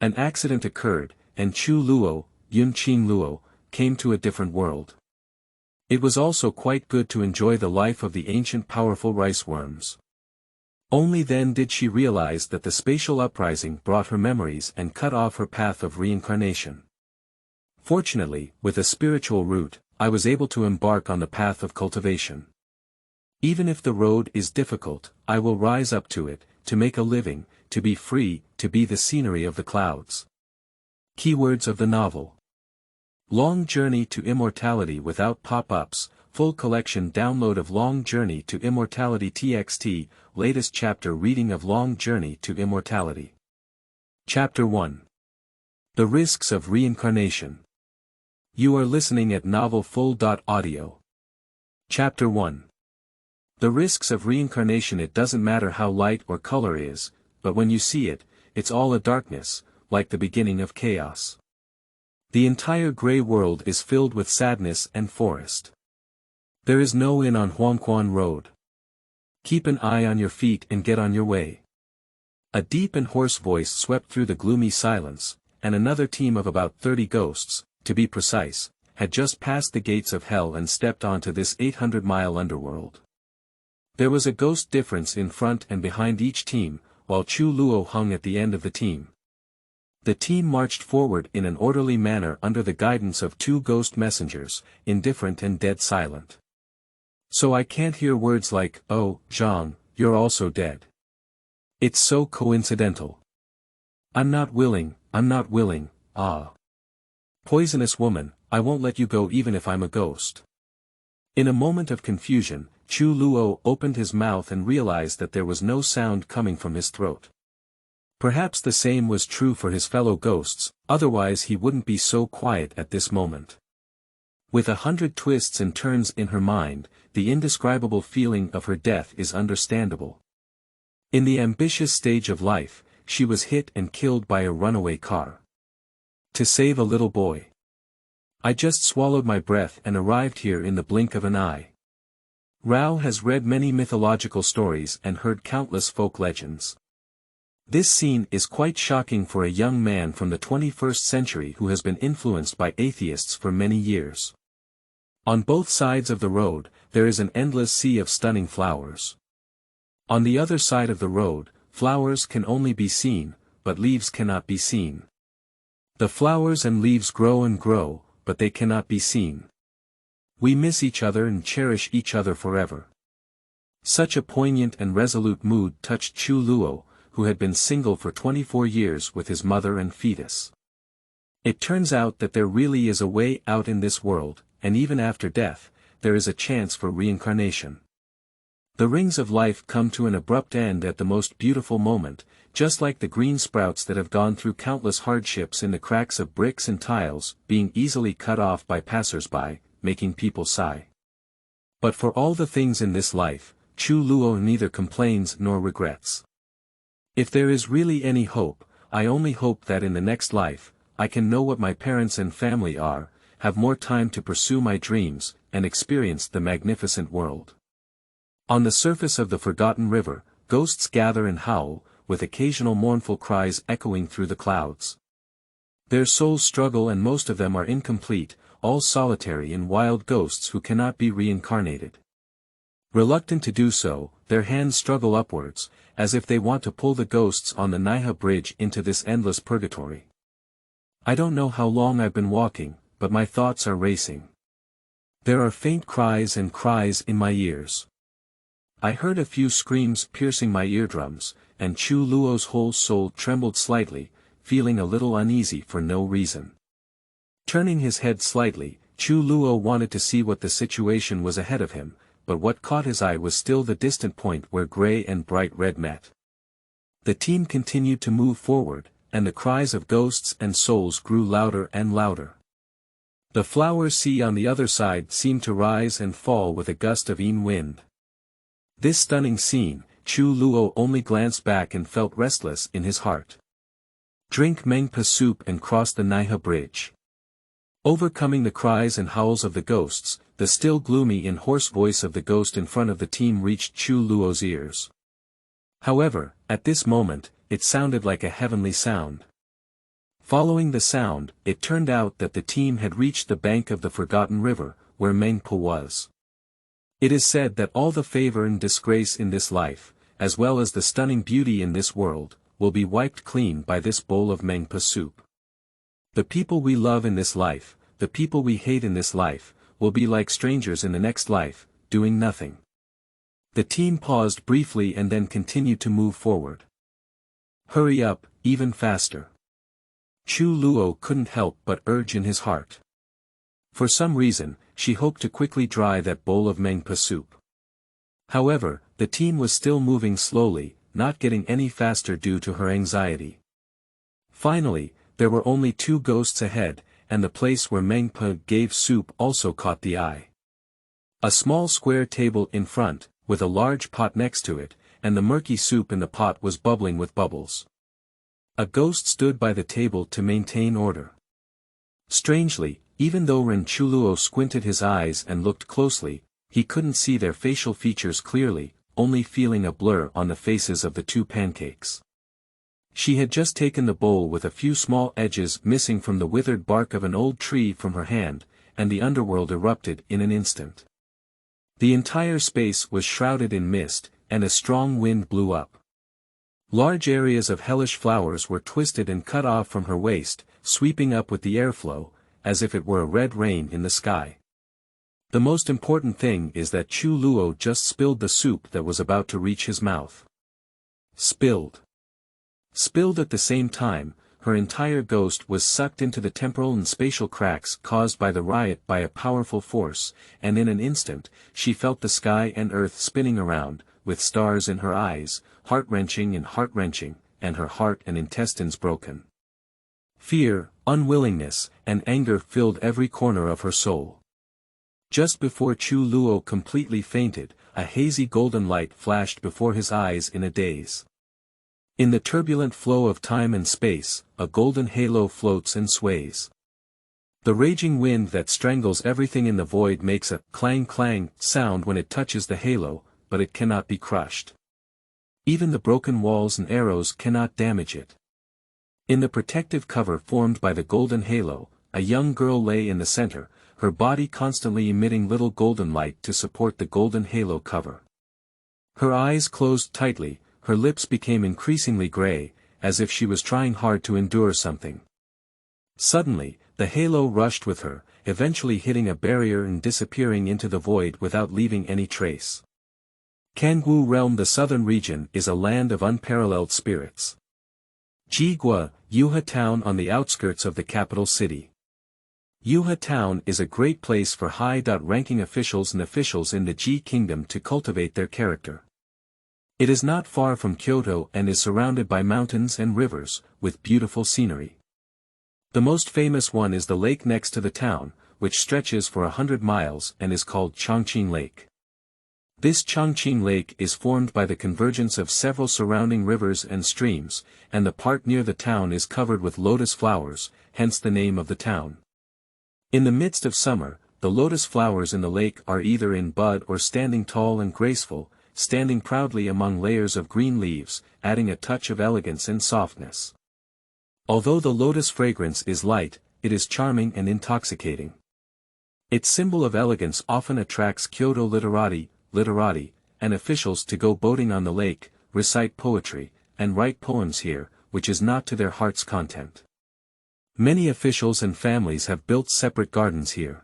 An accident occurred, and Chu Luo, Qingluo, came to a different world. It was also quite good to enjoy the life of the ancient powerful rice worms. Only then did she realize that the spatial uprising brought her memories and cut off her path of reincarnation. Fortunately, with a spiritual root, I was able to embark on the path of cultivation. Even if the road is difficult, I will rise up to it, to make a living, to be free, to be the scenery of the clouds. Keywords of the novel. Long Journey to Immortality without pop-ups, full collection download of Long Journey to Immortality TXT, latest chapter reading of Long Journey to Immortality. Chapter 1. The Risks of Reincarnation. You are listening at novelfull.audio. Chapter 1. The risks of reincarnation. It doesn't matter how light or color is, but when you see it, it's all a darkness, like the beginning of chaos. The entire gray world is filled with sadness and forest. There is no inn on Huangquan Road. Keep an eye on your feet and get on your way. A deep and hoarse voice swept through the gloomy silence, and another team of about 30 ghosts, to be precise, had just passed the gates of hell and stepped onto this 800-mile underworld. There was a ghost difference in front and behind each team, while Chu Luo hung at the end of the team. The team marched forward in an orderly manner under the guidance of 2 ghost messengers, indifferent and dead silent. So I can't hear words like, "Oh, Zhang, you're also dead." It's so coincidental. I'm not willing, ah. Poisonous woman, I won't let you go even if I'm a ghost. In a moment of confusion, Chu Luo opened his mouth and realized that there was no sound coming from his throat. Perhaps the same was true for his fellow ghosts, otherwise he wouldn't be so quiet at this moment. With 100 twists and turns in her mind, the indescribable feeling of her death is understandable. In the ambitious stage of life, she was hit and killed by a runaway car. To save a little boy. I just swallowed my breath and arrived here in the blink of an eye. Rao has read many mythological stories and heard countless folk legends. This scene is quite shocking for a young man from the 21st century who has been influenced by atheists for many years. On both sides of the road, there is an endless sea of stunning flowers. On the other side of the road, flowers can only be seen, but leaves cannot be seen. The flowers and leaves grow and grow, but they cannot be seen. We miss each other and cherish each other forever. Such a poignant and resolute mood touched Chu Luo, who had been single for 24 years with his mother and fetus. It turns out that there really is a way out in this world, and even after death, there is a chance for reincarnation. The rings of life come to an abrupt end at the most beautiful moment, just like the green sprouts that have gone through countless hardships in the cracks of bricks and tiles, being easily cut off by passers-by, making people sigh. But for all the things in this life, Chu Luo neither complains nor regrets. If there is really any hope, I only hope that in the next life, I can know what my parents and family are, have more time to pursue my dreams, and experience the magnificent world. On the surface of the forgotten river, ghosts gather and howl, with occasional mournful cries echoing through the clouds. Their souls struggle and most of them are incomplete, all solitary and wild ghosts who cannot be reincarnated. Reluctant to do so, their hands struggle upwards, as if they want to pull the ghosts on the Naiha bridge into this endless purgatory. I don't know how long I've been walking, but my thoughts are racing. There are faint cries and cries in my ears. I heard a few screams piercing my eardrums, and Chu Luo's whole soul trembled slightly, feeling a little uneasy for no reason. Turning his head slightly, Chu Luo wanted to see what the situation was ahead of him, but what caught his eye was still the distant point where gray and bright red met. The team continued to move forward, and the cries of ghosts and souls grew louder and louder. The flower sea on the other side seemed to rise and fall with a gust of wind. This stunning scene, Chu Luo only glanced back and felt restless in his heart. Drink Mengpa soup and cross the Naiha bridge. Overcoming the cries and howls of the ghosts, the still gloomy and hoarse voice of the ghost in front of the team reached Chu Luo's ears. However, at this moment, it sounded like a heavenly sound. Following the sound, it turned out that the team had reached the bank of the forgotten river, where Mengpo was. It is said that all the favor and disgrace in this life, as well as the stunning beauty in this world, will be wiped clean by this bowl of Mengpa soup. The people we love in this life, the people we hate in this life, will be like strangers in the next life, doing nothing. The team paused briefly and then continued to move forward. Hurry up, even faster. Chu Luo couldn't help but urge in his heart. For some reason, she hoped to quickly dry that bowl of Mengpa soup. However, the team was still moving slowly, not getting any faster due to her anxiety. Finally, there were only 2 ghosts ahead, and the place where Mengpa gave soup also caught the eye. A small square table in front, with a large pot next to it, and the murky soup in the pot was bubbling with bubbles. A ghost stood by the table to maintain order. Strangely, even though Chu Luo squinted his eyes and looked closely, he couldn't see their facial features clearly, only feeling a blur on the faces of the 2 pancakes. She had just taken the bowl with a few small edges missing from the withered bark of an old tree from her hand, and the underworld erupted in an instant. The entire space was shrouded in mist, and a strong wind blew up. Large areas of hellish flowers were twisted and cut off from her waist, sweeping up with the airflow, as if it were a red rain in the sky. The most important thing is that Chu Luo just spilled the soup that was about to reach his mouth. Spilled. Spilled at the same time, her entire ghost was sucked into the temporal and spatial cracks caused by the riot by a powerful force, and in an instant, she felt the sky and earth spinning around, with stars in her eyes, heart-wrenching, and her heart and intestines broken. Fear, unwillingness, and anger filled every corner of her soul. Just before Chu Luo completely fainted, a hazy golden light flashed before his eyes in a daze. In the turbulent flow of time and space, a golden halo floats and sways. The raging wind that strangles everything in the void makes a clang-clang sound when it touches the halo, but it cannot be crushed. Even the broken walls and arrows cannot damage it. In the protective cover formed by the golden halo, a young girl lay in the center, her body constantly emitting little golden light to support the golden halo cover. Her eyes closed tightly, her lips became increasingly gray, as if she was trying hard to endure something. Suddenly, the halo rushed with her, eventually hitting a barrier and disappearing into the void without leaving any trace. Qingluo realm, the southern region, is a land of unparalleled spirits. Jigua, Yuha town on the outskirts of the capital city. Yuha town is a great place for high-ranking officials and officials in the Ji kingdom to cultivate their character. It is not far from Kyoto and is surrounded by mountains and rivers, with beautiful scenery. The most famous one is the lake next to the town, which stretches for 100 miles and is called Chongqing Lake. This Chongqing Lake is formed by the convergence of several surrounding rivers and streams, and the part near the town is covered with lotus flowers, hence the name of the town. In the midst of summer, the lotus flowers in the lake are either in bud or standing tall and graceful, standing proudly among layers of green leaves, adding a touch of elegance and softness. Although the lotus fragrance is light, it is charming and intoxicating. Its symbol of elegance often attracts Kyoto literati, and officials to go boating on the lake, recite poetry, and write poems here, which is not to their heart's content. Many officials and families have built separate gardens here.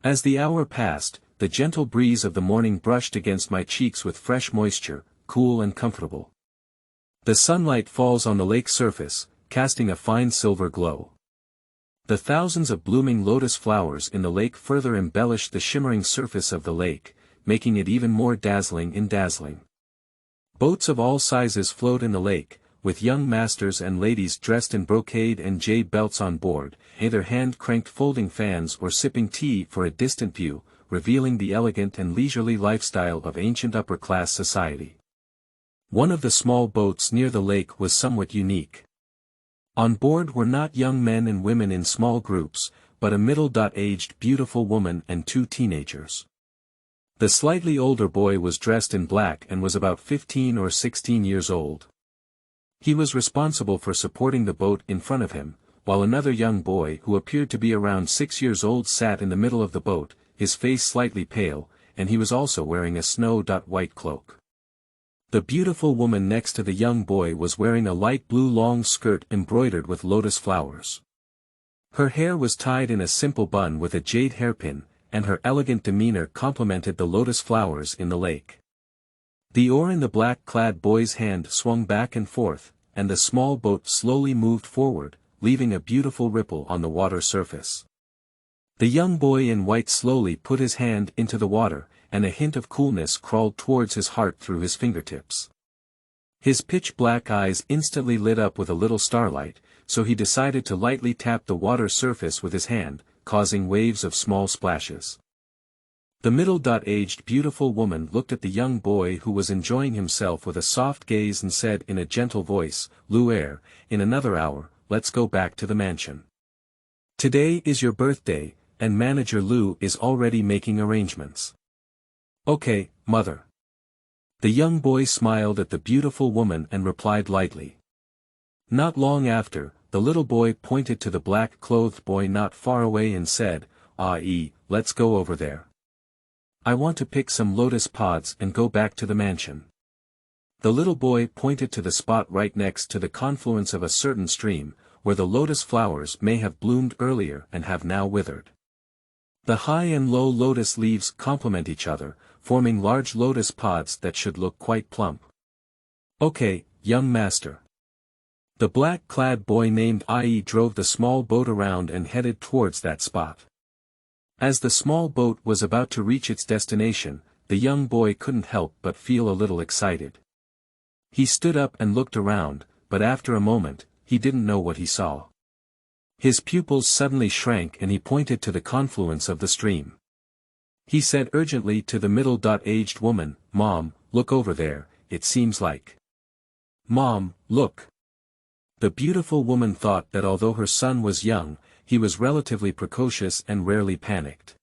As the hour passed, the gentle breeze of the morning brushed against my cheeks with fresh moisture, cool and comfortable. The sunlight falls on the lake's surface, casting a fine silver glow. The thousands of blooming lotus flowers in the lake further embellish the shimmering surface of the lake, making it even more dazzling and dazzling. Boats of all sizes float in the lake, with young masters and ladies dressed in brocade and jade belts on board, either hand-cranked folding fans or sipping tea for a distant view, revealing the elegant and leisurely lifestyle of ancient upper-class society. One of the small boats near the lake was somewhat unique. On board were not young men and women in small groups, but a middle-aged beautiful woman and 2 teenagers. The slightly older boy was dressed in black and was about 15 or 16 years old. He was responsible for supporting the boat in front of him, while another young boy who appeared to be around 6 years old sat in the middle of the boat, his face slightly pale, and he was also wearing a snow-white cloak. The beautiful woman next to the young boy was wearing a light blue long skirt embroidered with lotus flowers. Her hair was tied in a simple bun with a jade hairpin, and her elegant demeanor complemented the lotus flowers in the lake. The oar in the black-clad boy's hand swung back and forth, and the small boat slowly moved forward, leaving a beautiful ripple on the water surface. The young boy in white slowly put his hand into the water, and a hint of coolness crawled towards his heart through his fingertips. His pitch-black eyes instantly lit up with a little starlight, so he decided to lightly tap the water surface with his hand, causing waves of small splashes. The middle-aged beautiful woman looked at the young boy who was enjoying himself with a soft gaze and said in a gentle voice, "Luer, in another hour, let's go back to the mansion. Today is your birthday, and Manager Lu is already making arrangements." "Okay, mother." The young boy smiled at the beautiful woman and replied lightly. Not long after, the little boy pointed to the black-clothed boy not far away and said, "Let's go over there. I want to pick some lotus pods and go back to the mansion." The little boy pointed to the spot right next to the confluence of a certain stream, where the lotus flowers may have bloomed earlier and have now withered. The high and low lotus leaves complement each other, forming large lotus pods that should look quite plump. "Okay, young master." The black-clad boy named Ai drove the small boat around and headed towards that spot. As the small boat was about to reach its destination, the young boy couldn't help but feel a little excited. He stood up and looked around, but after a moment, he didn't know what he saw. His pupils suddenly shrank and he pointed to the confluence of the stream. He said urgently to the middle-aged woman, "Mom, look over there, it seems like." "Mom, look." The beautiful woman thought that although her son was young, he was relatively precocious and rarely panicked.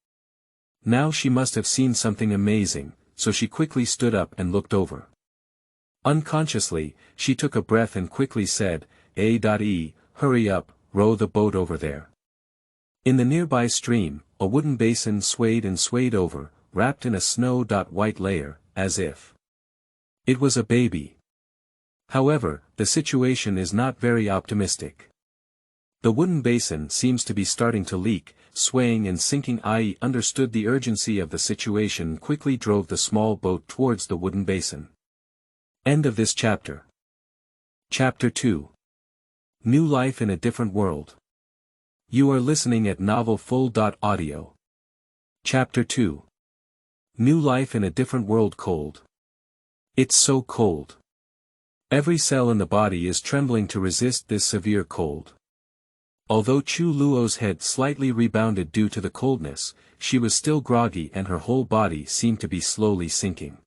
Now she must have seen something amazing, so she quickly stood up and looked over. Unconsciously, she took a breath and quickly said, hurry up, row the boat over there." In the nearby stream, a wooden basin swayed and swayed over, wrapped in a snow-white layer, as if it was a baby. However, the situation is not very optimistic. The wooden basin seems to be starting to leak, swaying and sinking. Ai understood the urgency of the situation and quickly drove the small boat towards the wooden basin. End of this chapter. Chapter 2. New Life in a Different World. You are listening at novelfull.audio. Chapter 2. New Life in a Different World. Cold. It's so cold. Every cell in the body is trembling to resist this severe cold. Although Chu Luo's head slightly rebounded due to the coldness, she was still groggy and her whole body seemed to be slowly sinking.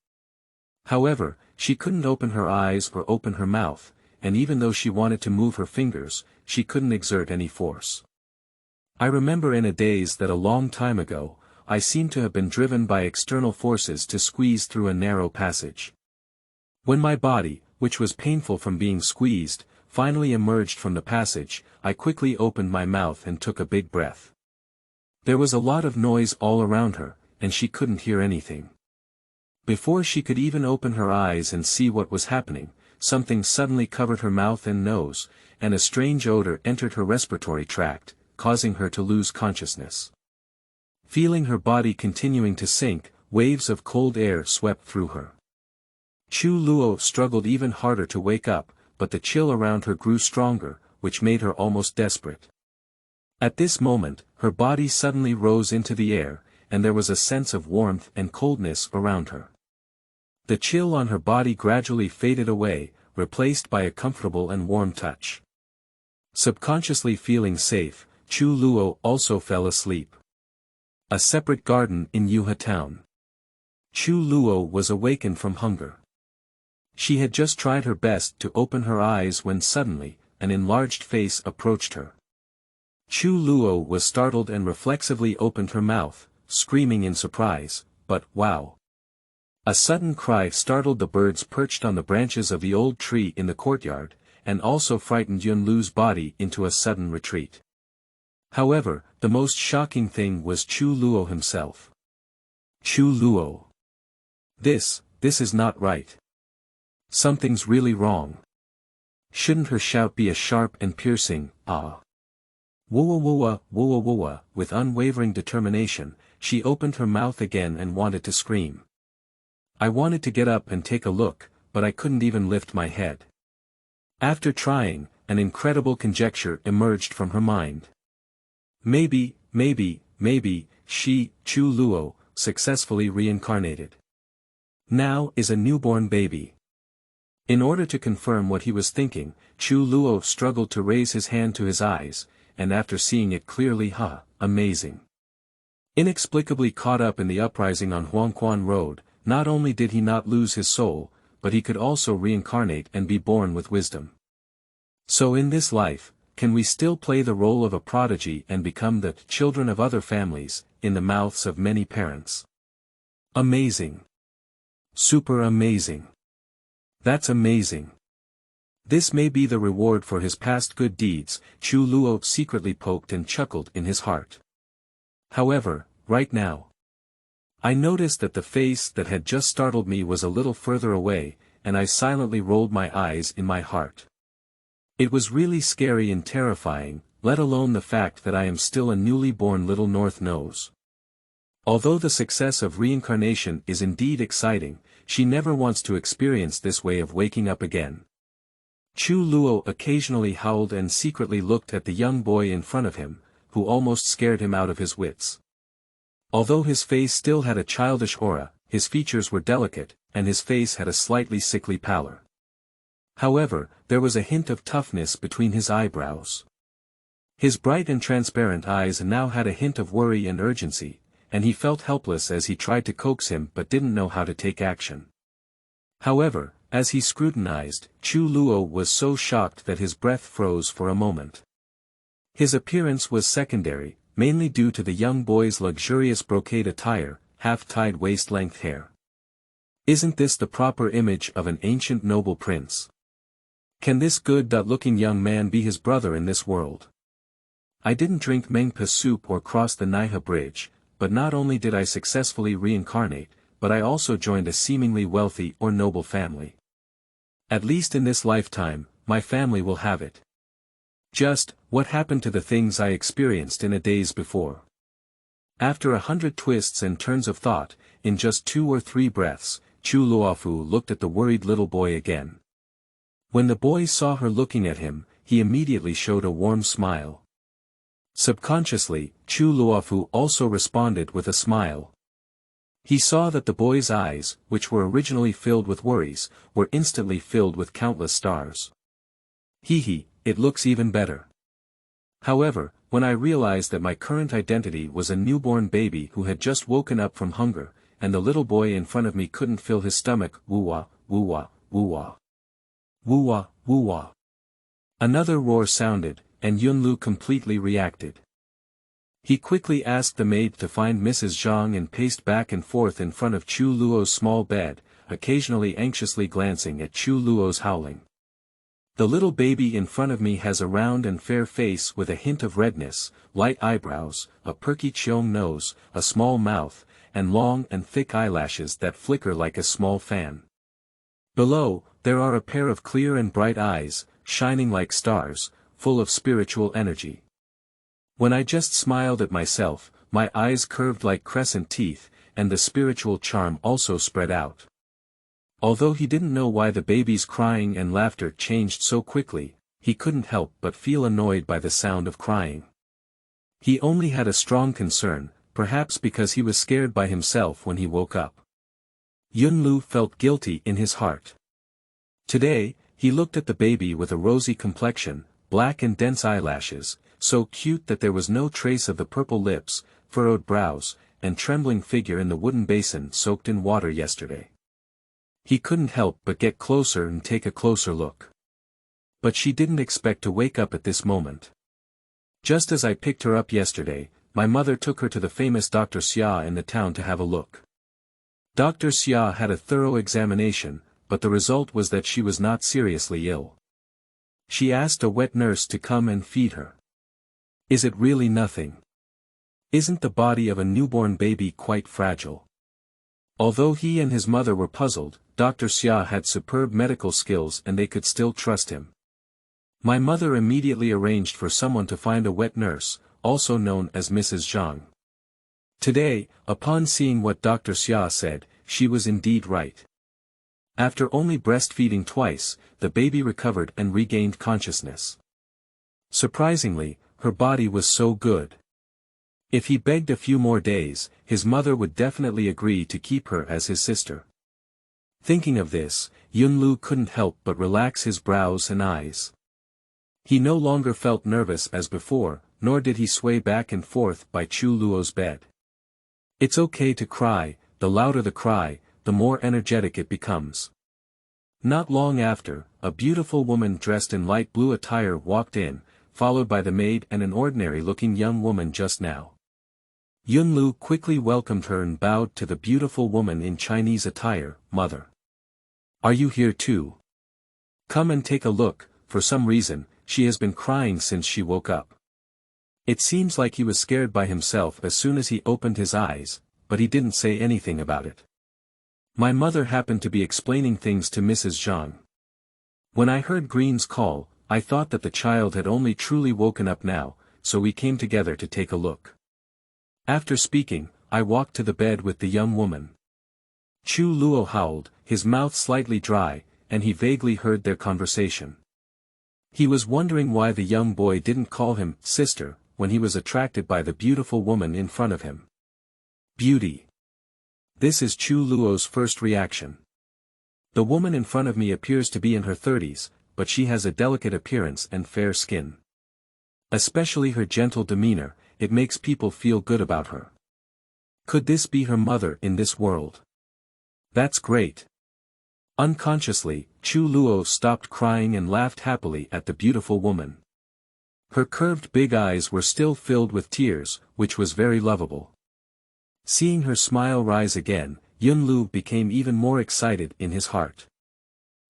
However, she couldn't open her eyes or open her mouth, and even though she wanted to move her fingers, she couldn't exert any force. I remember in a daze that a long time ago, I seemed to have been driven by external forces to squeeze through a narrow passage. When my body, which was painful from being squeezed, finally emerged from the passage, I quickly opened my mouth and took a big breath. There was a lot of noise all around her, and she couldn't hear anything. Before she could even open her eyes and see what was happening, something suddenly covered her mouth and nose, and a strange odor entered her respiratory tract, causing her to lose consciousness. Feeling her body continuing to sink, waves of cold air swept through her. Chu Luo struggled even harder to wake up, but the chill around her grew stronger, which made her almost desperate. At this moment, her body suddenly rose into the air, and there was a sense of warmth and coldness around her. The chill on her body gradually faded away, replaced by a comfortable and warm touch. Subconsciously feeling safe, Chu Luo also fell asleep. A separate garden in Yuha town. Chu Luo was awakened from hunger. She had just tried her best to open her eyes when suddenly, an enlarged face approached her. Chu Luo was startled and reflexively opened her mouth, screaming in surprise, but wow! A sudden cry startled the birds perched on the branches of the old tree in the courtyard, and also frightened Yun Lu's body into a sudden retreat. However, the most shocking thing was Chu Luo himself. Chu Luo. This is not right. Something's really wrong. Shouldn't her shout be a sharp and piercing, ah? Woowa woowa, woowa woowa, with unwavering determination, she opened her mouth again and wanted to scream. I wanted to get up and take a look, but I couldn't even lift my head. After trying, an incredible conjecture emerged from her mind. Maybe, she, Chu Luo, successfully reincarnated. Now is a newborn baby. In order to confirm what he was thinking, Chu Luo struggled to raise his hand to his eyes, and after seeing it clearly, amazing. Inexplicably caught up in the uprising on Huangquan Road, not only did he not lose his soul, but he could also reincarnate and be born with wisdom. So in this life, can we still play the role of a prodigy and become the children of other families, in the mouths of many parents? Amazing. Super amazing. That's amazing. This may be the reward for his past good deeds, Chu Luo secretly poked and chuckled in his heart. However, right now, I noticed that the face that had just startled me was a little further away, and I silently rolled my eyes in my heart. It was really scary and terrifying, let alone the fact that I am still a newly born little North Nose. Although the success of reincarnation is indeed exciting, she never wants to experience this way of waking up again. Chu Luo occasionally howled and secretly looked at the young boy in front of him, who almost scared him out of his wits. Although his face still had a childish aura, his features were delicate, and his face had a slightly sickly pallor. However, there was a hint of toughness between his eyebrows. His bright and transparent eyes now had a hint of worry and urgency, and he felt helpless as he tried to coax him but didn't know how to take action. However, as he scrutinized, Chu Luo was so shocked that his breath froze for a moment. His appearance was secondary, mainly due to the young boy's luxurious brocade attire, half-tied waist-length hair. Isn't this the proper image of an ancient noble prince? Can this good-looking young man be his brother in this world? I didn't drink Mengpa soup or cross the Naiha Bridge, but not only did I successfully reincarnate, but I also joined a seemingly wealthy or noble family. At least in this lifetime, my family will have it. Just, what happened to the things I experienced in a daze before? After 100 twists and turns of thought, in just 2 or 3 breaths, Chu Luofu looked at the worried little boy again. When the boy saw her looking at him, he immediately showed a warm smile. Subconsciously, Chu Luofu also responded with a smile. He saw that the boy's eyes, which were originally filled with worries, were instantly filled with countless stars. Hee, it looks even better. However, when I realized that my current identity was a newborn baby who had just woken up from hunger, and the little boy in front of me couldn't fill his stomach, woo-wah, woo-wah, woo-wah. Woo-wah, woo-wah. Another roar sounded, and Yun Lu completely reacted. He quickly asked the maid to find Mrs. Zhang and paced back and forth in front of Chu Luo's small bed, occasionally anxiously glancing at Chu Luo's howling. The little baby in front of me has a round and fair face with a hint of redness, light eyebrows, a perky cheong nose, a small mouth, and long and thick eyelashes that flicker like a small fan. Below, there are a pair of clear and bright eyes, shining like stars, full of spiritual energy. When I just smiled at myself, my eyes curved like crescent teeth, and the spiritual charm also spread out. Although he didn't know why the baby's crying and laughter changed so quickly, he couldn't help but feel annoyed by the sound of crying. He only had a strong concern, perhaps because he was scared by himself when he woke up. Yun Lu felt guilty in his heart. Today, he looked at the baby with a rosy complexion, black and dense eyelashes, so cute that there was no trace of the purple lips, furrowed brows, and trembling figure in the wooden basin soaked in water yesterday. He couldn't help but get closer and take a closer look. But she didn't expect to wake up at this moment. Just as I picked her up yesterday, my mother took her to the famous Dr. Xia in the town to have a look. Dr. Xia had a thorough examination, but the result was that she was not seriously ill. She asked a wet nurse to come and feed her. Is it really nothing? Isn't the body of a newborn baby quite fragile? Although he and his mother were puzzled, Dr. Xia had superb medical skills and they could still trust him. My mother immediately arranged for someone to find a wet nurse, also known as Mrs. Zhang. Today, upon seeing what Dr. Xia said, she was indeed right. After only breastfeeding twice, the baby recovered and regained consciousness. Surprisingly, her body was so good. If he begged a few more days, his mother would definitely agree to keep her as his sister. Thinking of this, Yunlu couldn't help but relax his brows and eyes. He no longer felt nervous as before, nor did he sway back and forth by Chu Luo's bed. It's okay to cry, the louder the cry, the more energetic it becomes. Not long after, a beautiful woman dressed in light blue attire walked in, followed by the maid and an ordinary-looking young woman just now. Yunlu quickly welcomed her and bowed to the beautiful woman in Chinese attire, "Mother. Are you here too? Come and take a look, for some reason, she has been crying since she woke up." It seems like he was scared by himself as soon as he opened his eyes, but he didn't say anything about it. My mother happened to be explaining things to Mrs. Zhang. When I heard Green's call, I thought that the child had only truly woken up now, so we came together to take a look. After speaking, I walked to the bed with the young woman. Chu Luo howled, his mouth slightly dry, and he vaguely heard their conversation. He was wondering why the young boy didn't call him sister when he was attracted by the beautiful woman in front of him. Beauty. This is Chu Luo's first reaction. The woman in front of me appears to be in her 30s, but she has a delicate appearance and fair skin. Especially her gentle demeanor, it makes people feel good about her. Could this be her mother in this world? That's great. Unconsciously, Chu Luo stopped crying and laughed happily at the beautiful woman. Her curved big eyes were still filled with tears, which was very lovable. Seeing her smile rise again, Yunlu became even more excited in his heart.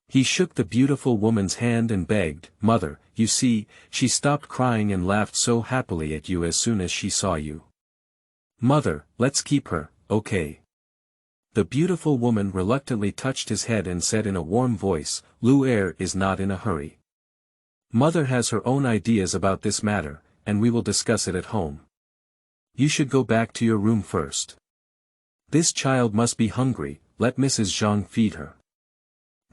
He shook the beautiful woman's hand and begged, "Mother, you see, she stopped crying and laughed so happily at you as soon as she saw you. Mother, let's keep her, okay?" The beautiful woman reluctantly touched his head and said in a warm voice, "Lu Er is not in a hurry. Mother has her own ideas about this matter, and we will discuss it at home. You should go back to your room first. This child must be hungry, let Mrs. Zhang feed her.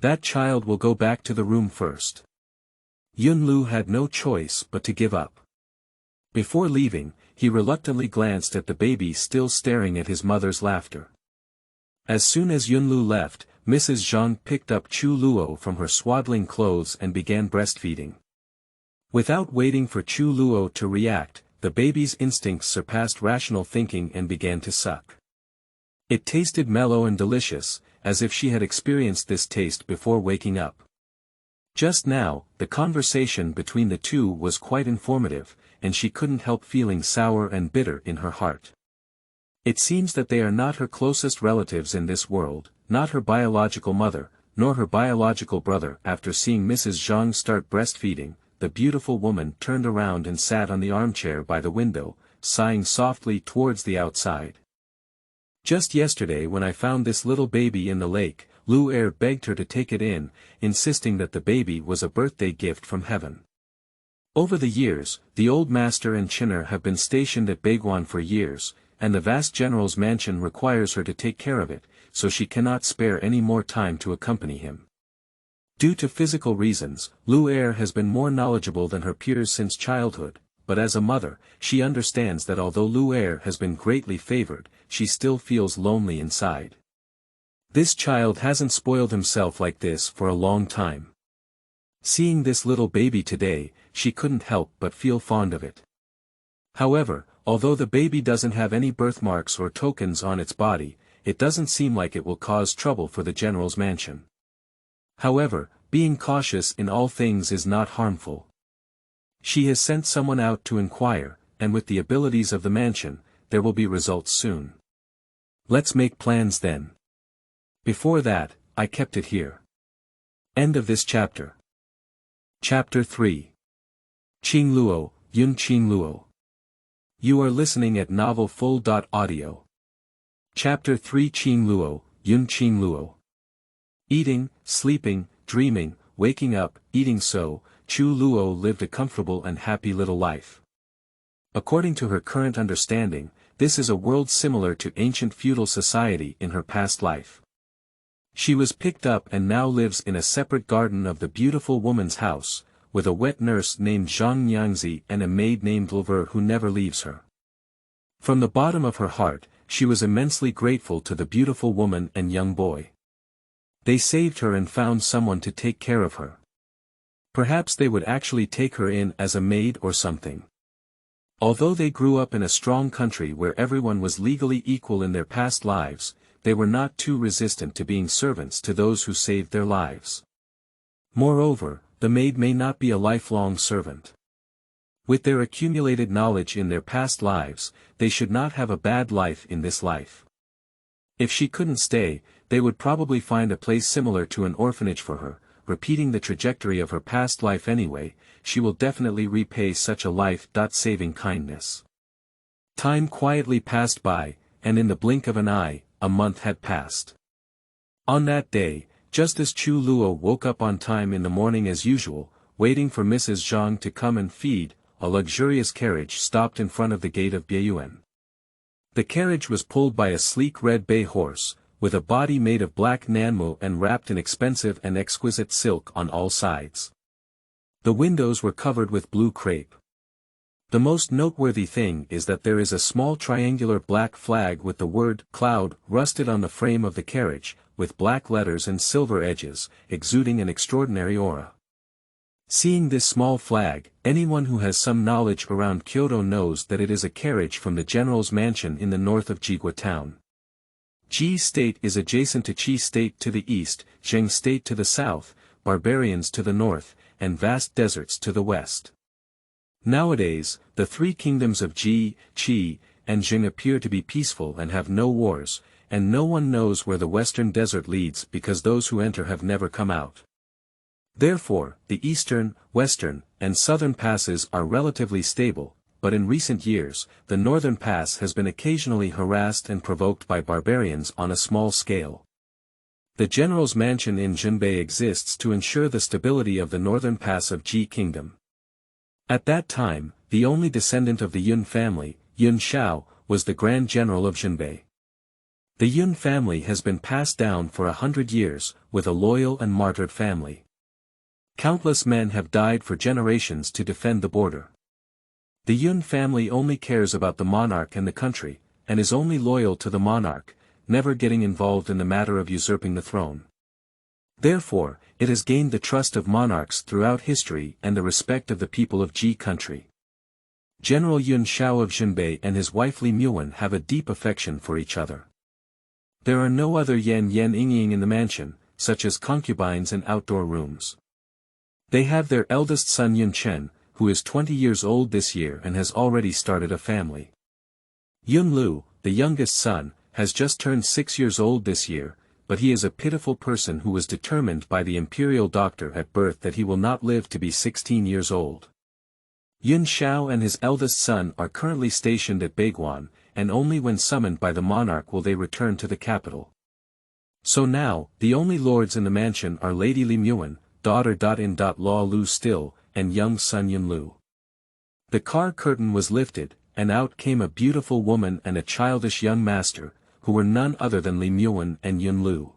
That child will go back to the room first." Yunlu had no choice but to give up. Before leaving, he reluctantly glanced at the baby still staring at his mother's laughter. As soon as Yunlu left, Mrs. Zhang picked up Chu Luo from her swaddling clothes and began breastfeeding. Without waiting for Chu Luo to react, the baby's instincts surpassed rational thinking and began to suck. It tasted mellow and delicious, as if she had experienced this taste before waking up. Just now, the conversation between the two was quite informative, and she couldn't help feeling sour and bitter in her heart. It seems that they are not her closest relatives in this world, not her biological mother, nor her biological brother. After seeing Mrs. Zhang start breastfeeding, the beautiful woman turned around and sat on the armchair by the window, sighing softly towards the outside. Just yesterday when I found this little baby in the lake, Lu Er begged her to take it in, insisting that the baby was a birthday gift from heaven. Over the years, the old master and Chinner have been stationed at Baiguan for years, and the vast general's mansion requires her to take care of it, so she cannot spare any more time to accompany him. Due to physical reasons, Lu Er has been more knowledgeable than her peers since childhood, but as a mother, she understands that although Lu Er has been greatly favored, she still feels lonely inside. This child hasn't spoiled himself like this for a long time. Seeing this little baby today, she couldn't help but feel fond of it. However, although the baby doesn't have any birthmarks or tokens on its body, it doesn't seem like it will cause trouble for the general's mansion. However, being cautious in all things is not harmful. She has sent someone out to inquire, and with the abilities of the mansion, there will be results soon. Let's make plans then. Before that, I kept it here. End of this chapter. Chapter 3. Qingluo, Yun Qingluo. You are listening at novelfull.audio. Chapter 3. Qingluo, Yun Qingluo. Eating, sleeping, dreaming, waking up, eating. So, Chu Luo lived a comfortable and happy little life. According to her current understanding, this is a world similar to ancient feudal society in her past life. She was picked up and now lives in a separate garden of the beautiful woman's house, with a wet nurse named Zhang Nyangzi and a maid named Lver who never leaves her. From the bottom of her heart, she was immensely grateful to the beautiful woman and young boy. They saved her and found someone to take care of her. Perhaps they would actually take her in as a maid or something. Although they grew up in a strong country where everyone was legally equal in their past lives, they were not too resistant to being servants to those who saved their lives. Moreover, the maid may not be a lifelong servant. With their accumulated knowledge in their past lives, they should not have a bad life in this life. If she couldn't stay, they would probably find a place similar to an orphanage for her. Repeating the trajectory of her past life anyway, she will definitely repay such a life-saving kindness. Time quietly passed by, and in the blink of an eye, a month had passed. On that day, just as Chu Luo woke up on time in the morning as usual, waiting for Mrs. Zhang to come and feed, a luxurious carriage stopped in front of the gate of Bieyuan. The carriage was pulled by a sleek red bay horse, with a body made of black nanmu and wrapped in expensive and exquisite silk on all sides. The windows were covered with blue crepe. The most noteworthy thing is that there is a small triangular black flag with the word "Cloud" rusted on the frame of the carriage, with black letters and silver edges, exuding an extraordinary aura. Seeing this small flag, anyone who has some knowledge around Kyoto knows that it is a carriage from the general's mansion in the north of Jigua town. Ji State is adjacent to Qi State to the east, Zheng State to the south, barbarians to the north, and vast deserts to the west. Nowadays, the three kingdoms of Ji, Qi, and Zheng appear to be peaceful and have no wars, and no one knows where the western desert leads because those who enter have never come out. Therefore, the eastern, western, and southern passes are relatively stable, but in recent years, the northern pass has been occasionally harassed and provoked by barbarians on a small scale. The general's mansion in Jinbei exists to ensure the stability of the northern pass of Ji Kingdom. At that time, the only descendant of the Yun family, Yun Shao, was the Grand General of Jinbei. The Yun family has been passed down for 100 years, with a loyal and martyred family. Countless men have died for generations to defend the border. The Yun family only cares about the monarch and the country, and is only loyal to the monarch, never getting involved in the matter of usurping the throne. Therefore, it has gained the trust of monarchs throughout history and the respect of the people of Ji country. General Yun Shao of Jinbei and his wife Li Muan have a deep affection for each other. There are no other Yen Ying in the mansion, such as concubines and outdoor rooms. They have their eldest son Yun Chen, who is 20 years old this year and has already started a family. Yun Lu, the youngest son, has just turned 6 years old this year, but he is a pitiful person who was determined by the imperial doctor at birth that he will not live to be 16 years old. Yun Shao and his eldest son are currently stationed at Baiguan, and only when summoned by the monarch will they return to the capital. So now, the only lords in the mansion are Lady Li Muan, daughter-in-law Lu Still, and young son Yun Lu. The car curtain was lifted, and out came a beautiful woman and a childish young master, who were none other than Li Muan and Yun Lu.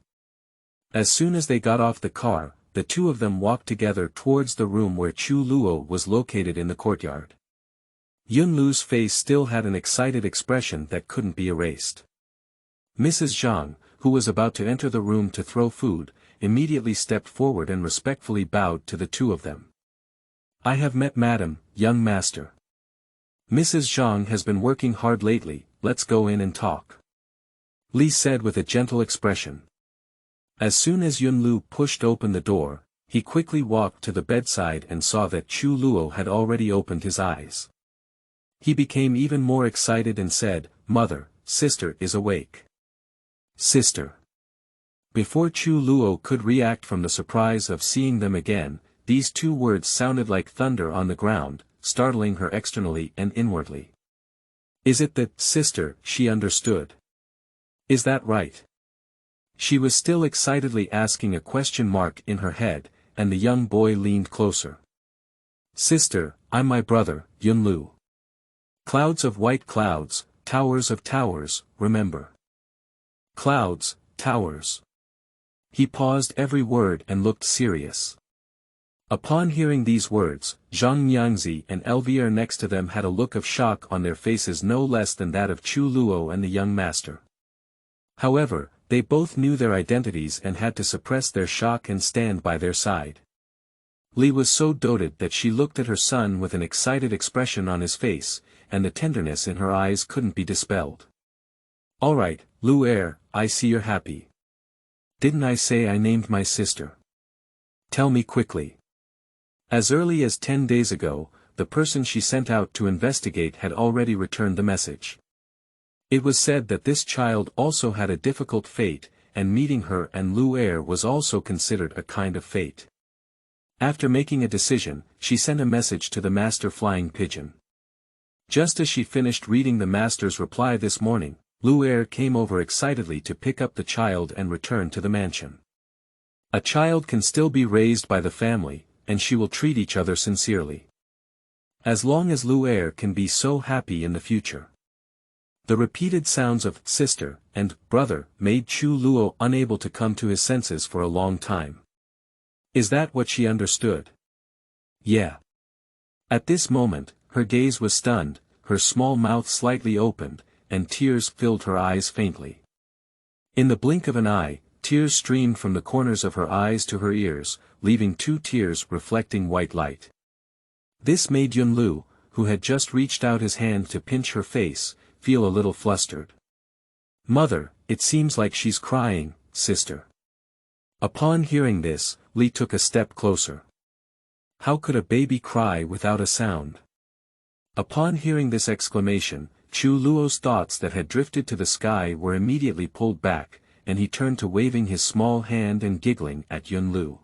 As soon as they got off the car, the two of them walked together towards the room where Chu Luo was located in the courtyard. Yun Lu's face still had an excited expression that couldn't be erased. Mrs. Zhang, who was about to enter the room to throw food, immediately stepped forward and respectfully bowed to the two of them. "I have met Madam, young master. Mrs. Zhang has been working hard lately, let's go in and talk," Li said with a gentle expression. As soon as Yun Lu pushed open the door, he quickly walked to the bedside and saw that Chu Luo had already opened his eyes. He became even more excited and said, "Mother, sister is awake." "Sister." Before Chu Luo could react from the surprise of seeing them again, these two words sounded like thunder on the ground, startling her externally and inwardly. Is it that, sister, she understood? Is that right? She was still excitedly asking a question mark in her head, and the young boy leaned closer. Sister, I'm my brother, Yunlu. Clouds of white clouds, towers of towers, remember. Clouds, towers. He paused every word and looked serious. Upon hearing these words, Zhang Nyangzi and Elvire next to them had a look of shock on their faces no less than that of Chu Luo and the young master. However, they both knew their identities and had to suppress their shock and stand by their side. Li was so doted that she looked at her son with an excited expression on his face, and the tenderness in her eyes couldn't be dispelled. All right, Lu Er, I see you're happy. Didn't I say I named my sister? Tell me quickly. As early as 10 days ago, the person she sent out to investigate had already returned the message. It was said that this child also had a difficult fate, and meeting her and Lu Er was also considered a kind of fate. After making a decision, she sent a message to the master flying pigeon. Just as she finished reading the master's reply this morning, Lu Er came over excitedly to pick up the child and return to the mansion. A child can still be raised by the family, and she will treat each other sincerely. As long as Lu Er can be so happy in the future. The repeated sounds of sister and brother made Chu Luo unable to come to his senses for a long time. Is that what she understood? Yeah. At this moment, her gaze was stunned, her small mouth slightly opened, and tears filled her eyes faintly. In the blink of an eye, tears streamed from the corners of her eyes to her ears, leaving 2 tears reflecting white light. This made Yunlu, who had just reached out his hand to pinch her face, feel a little flustered. Mother, it seems like she's crying, sister. Upon hearing this, Li took a step closer. How could a baby cry without a sound? Upon hearing this exclamation, Chu Luo's thoughts that had drifted to the sky were immediately pulled back, and he turned to waving his small hand and giggling at Yunlu.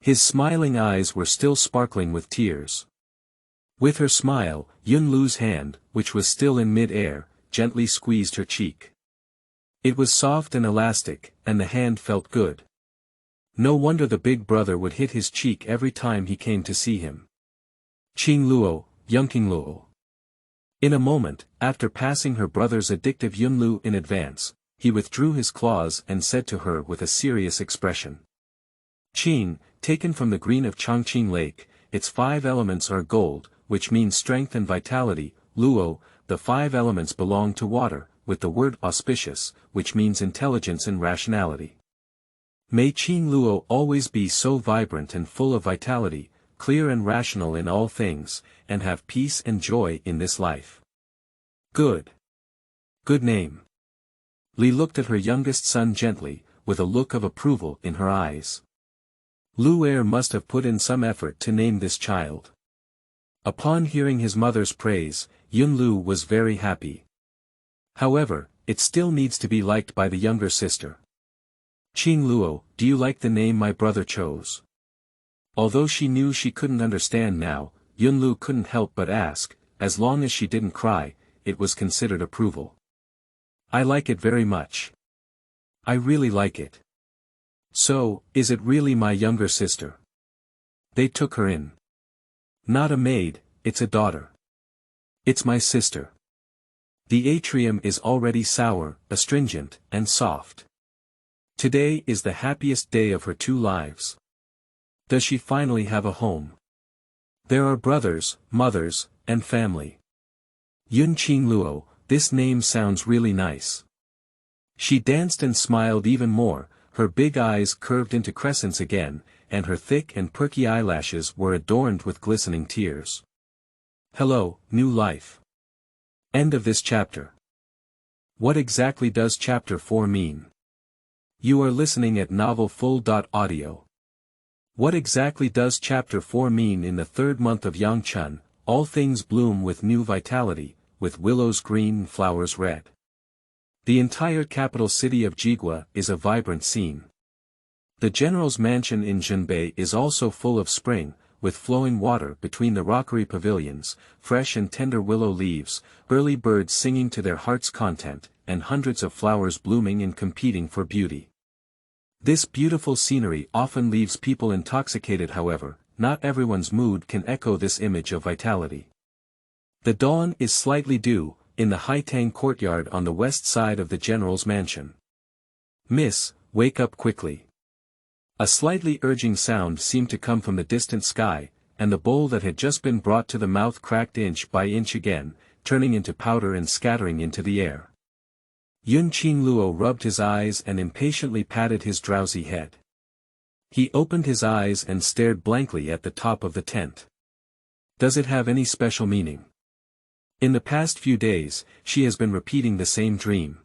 His smiling eyes were still sparkling with tears. With her smile, Yunlu's hand, which was still in mid-air, gently squeezed her cheek. It was soft and elastic, and the hand felt good. No wonder the big brother would hit his cheek every time he came to see him. Qingluo, Qingluo. In a moment, after passing her brother's addictive Yunlu in advance, he withdrew his claws and said to her with a serious expression. Qing, taken from the green of Chongqing Lake, its 5 elements are gold, which means strength and vitality. Luo, the 5 elements belong to water, with the word auspicious, which means intelligence and rationality. May Qingluo always be so vibrant and full of vitality, clear and rational in all things, and have peace and joy in this life. Good. Good name. Li looked at her youngest son gently, with a look of approval in her eyes. Lu Er must have put in some effort to name this child. Upon hearing his mother's praise, Yunlu was very happy. However, it still needs to be liked by the younger sister. Qingluo, do you like the name my brother chose? Although she knew she couldn't understand now, Yunlu couldn't help but ask. As long as she didn't cry, it was considered approval. I like it very much. I really like it. So, is it really my younger sister? They took her in. Not a maid, it's a daughter. It's my sister. The atrium is already sour, astringent, and soft. Today is the happiest day of her 2 lives. Does she finally have a home? There are brothers, mothers, and family. Yun Qingluo, this name sounds really nice. She danced and smiled even more, her big eyes curved into crescents again, and her thick and perky eyelashes were adorned with glistening tears. Hello, new life. End of this chapter. What exactly does chapter 4 mean? You are listening at novelfull.audio. What exactly does chapter 4 mean? In the 3rd month of Yangchun, all things bloom with new vitality, with willows green and flowers red. The entire capital city of Jigua is a vibrant scene. The general's mansion in Zhenbei is also full of spring, with flowing water between the rockery pavilions, fresh and tender willow leaves, early birds singing to their heart's content, and hundreds of flowers blooming and competing for beauty. This beautiful scenery often leaves people intoxicated. However, not everyone's mood can echo this image of vitality. The dawn is slightly due, in the Haitang courtyard on the west side of the general's mansion. "Miss, wake up quickly." A slightly urging sound seemed to come from the distant sky, and the bowl that had just been brought to the mouth cracked inch by inch again, turning into powder and scattering into the air. Qingluo rubbed his eyes and impatiently patted his drowsy head. He opened his eyes and stared blankly at the top of the tent. Does it have any special meaning? In the past few days, she has been repeating the same dream.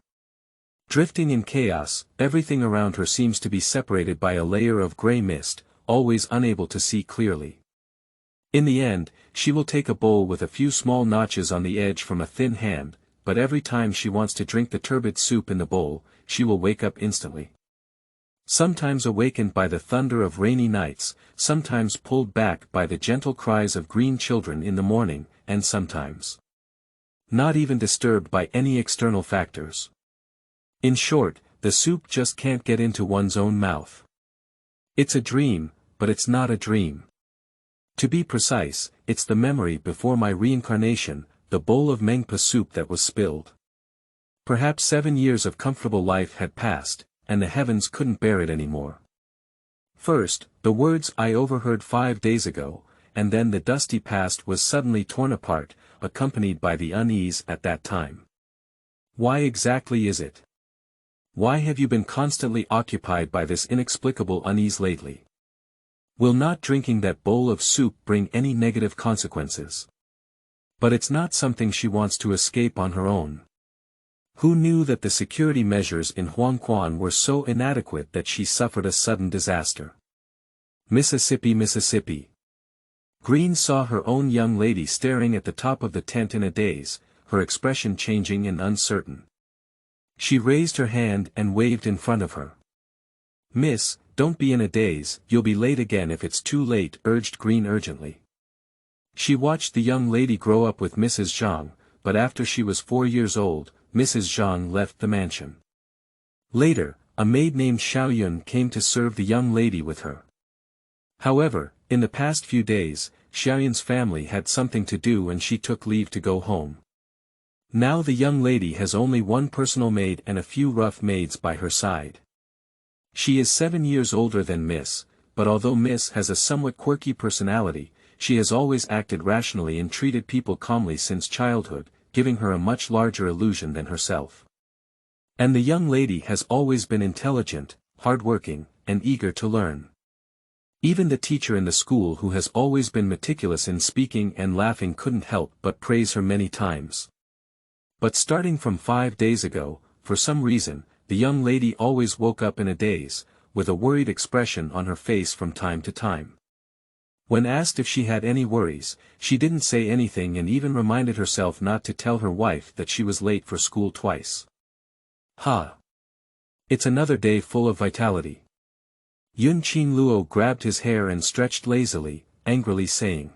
Drifting in chaos, everything around her seems to be separated by a layer of gray mist, always unable to see clearly. In the end, she will take a bowl with a few small notches on the edge from a thin hand, but every time she wants to drink the turbid soup in the bowl, she will wake up instantly. Sometimes awakened by the thunder of rainy nights, sometimes pulled back by the gentle cries of green children in the morning, and sometimes not even disturbed by any external factors. In short, the soup just can't get into one's own mouth. It's a dream, but it's not a dream. To be precise, it's the memory before my reincarnation, the bowl of mengpa soup that was spilled. Perhaps 7 years of comfortable life had passed, and the heavens couldn't bear it anymore. First, the words I overheard 5 days ago, and then the dusty past was suddenly torn apart, accompanied by the unease at that time. Why exactly is it? Why have you been constantly occupied by this inexplicable unease lately? Will not drinking that bowl of soup bring any negative consequences? But it's not something she wants to escape on her own. Who knew that the security measures in Huangquan were so inadequate that she suffered a sudden disaster? Mississippi, Mississippi. Green saw her own young lady staring at the top of the tent in a daze, her expression changing and uncertain. She raised her hand and waved in front of her. "Miss, don't be in a daze, you'll be late again if it's too late," urged Green urgently. She watched the young lady grow up with Mrs. Zhang, but after she was 4 years old, Mrs. Zhang left the mansion. Later, a maid named Xiaoyun came to serve the young lady with her. However, in the past few days, Xiaoyun's family had something to do and she took leave to go home. Now the young lady has only one personal maid and a few rough maids by her side. She is 7 years older than Miss, but although Miss has a somewhat quirky personality, she has always acted rationally and treated people calmly since childhood, giving her a much larger illusion than herself. And the young lady has always been intelligent, hardworking, and eager to learn. Even the teacher in the school who has always been meticulous in speaking and laughing couldn't help but praise her many times. But starting from 5 days ago, for some reason, the young lady always woke up in a daze, with a worried expression on her face from time to time. When asked if she had any worries, she didn't say anything and even reminded herself not to tell her wife that she was late for school twice. Ha! It's another day full of vitality. Qingluo grabbed his hair and stretched lazily, angrily saying.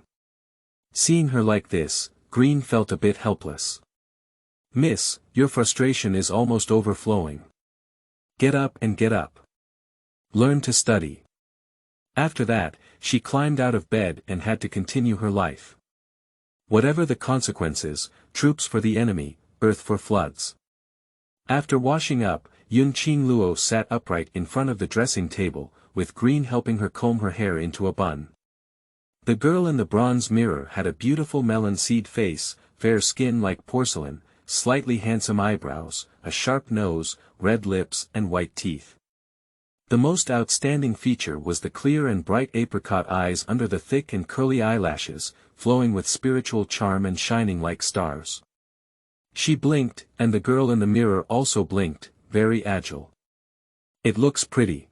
Seeing her like this, Green felt a bit helpless. "Miss, your frustration is almost overflowing. Get up and get up. Learn to study." After that, she climbed out of bed and had to continue her life. Whatever the consequences, troops for the enemy, earth for floods. After washing up, Qingluo sat upright in front of the dressing table, with Green helping her comb her hair into a bun. The girl in the bronze mirror had a beautiful melon seed face, fair skin like porcelain, slightly handsome eyebrows, a sharp nose, red lips and white teeth. The most outstanding feature was the clear and bright apricot eyes under the thick and curly eyelashes, flowing with spiritual charm and shining like stars. She blinked, and the girl in the mirror also blinked, very agile. It looks pretty.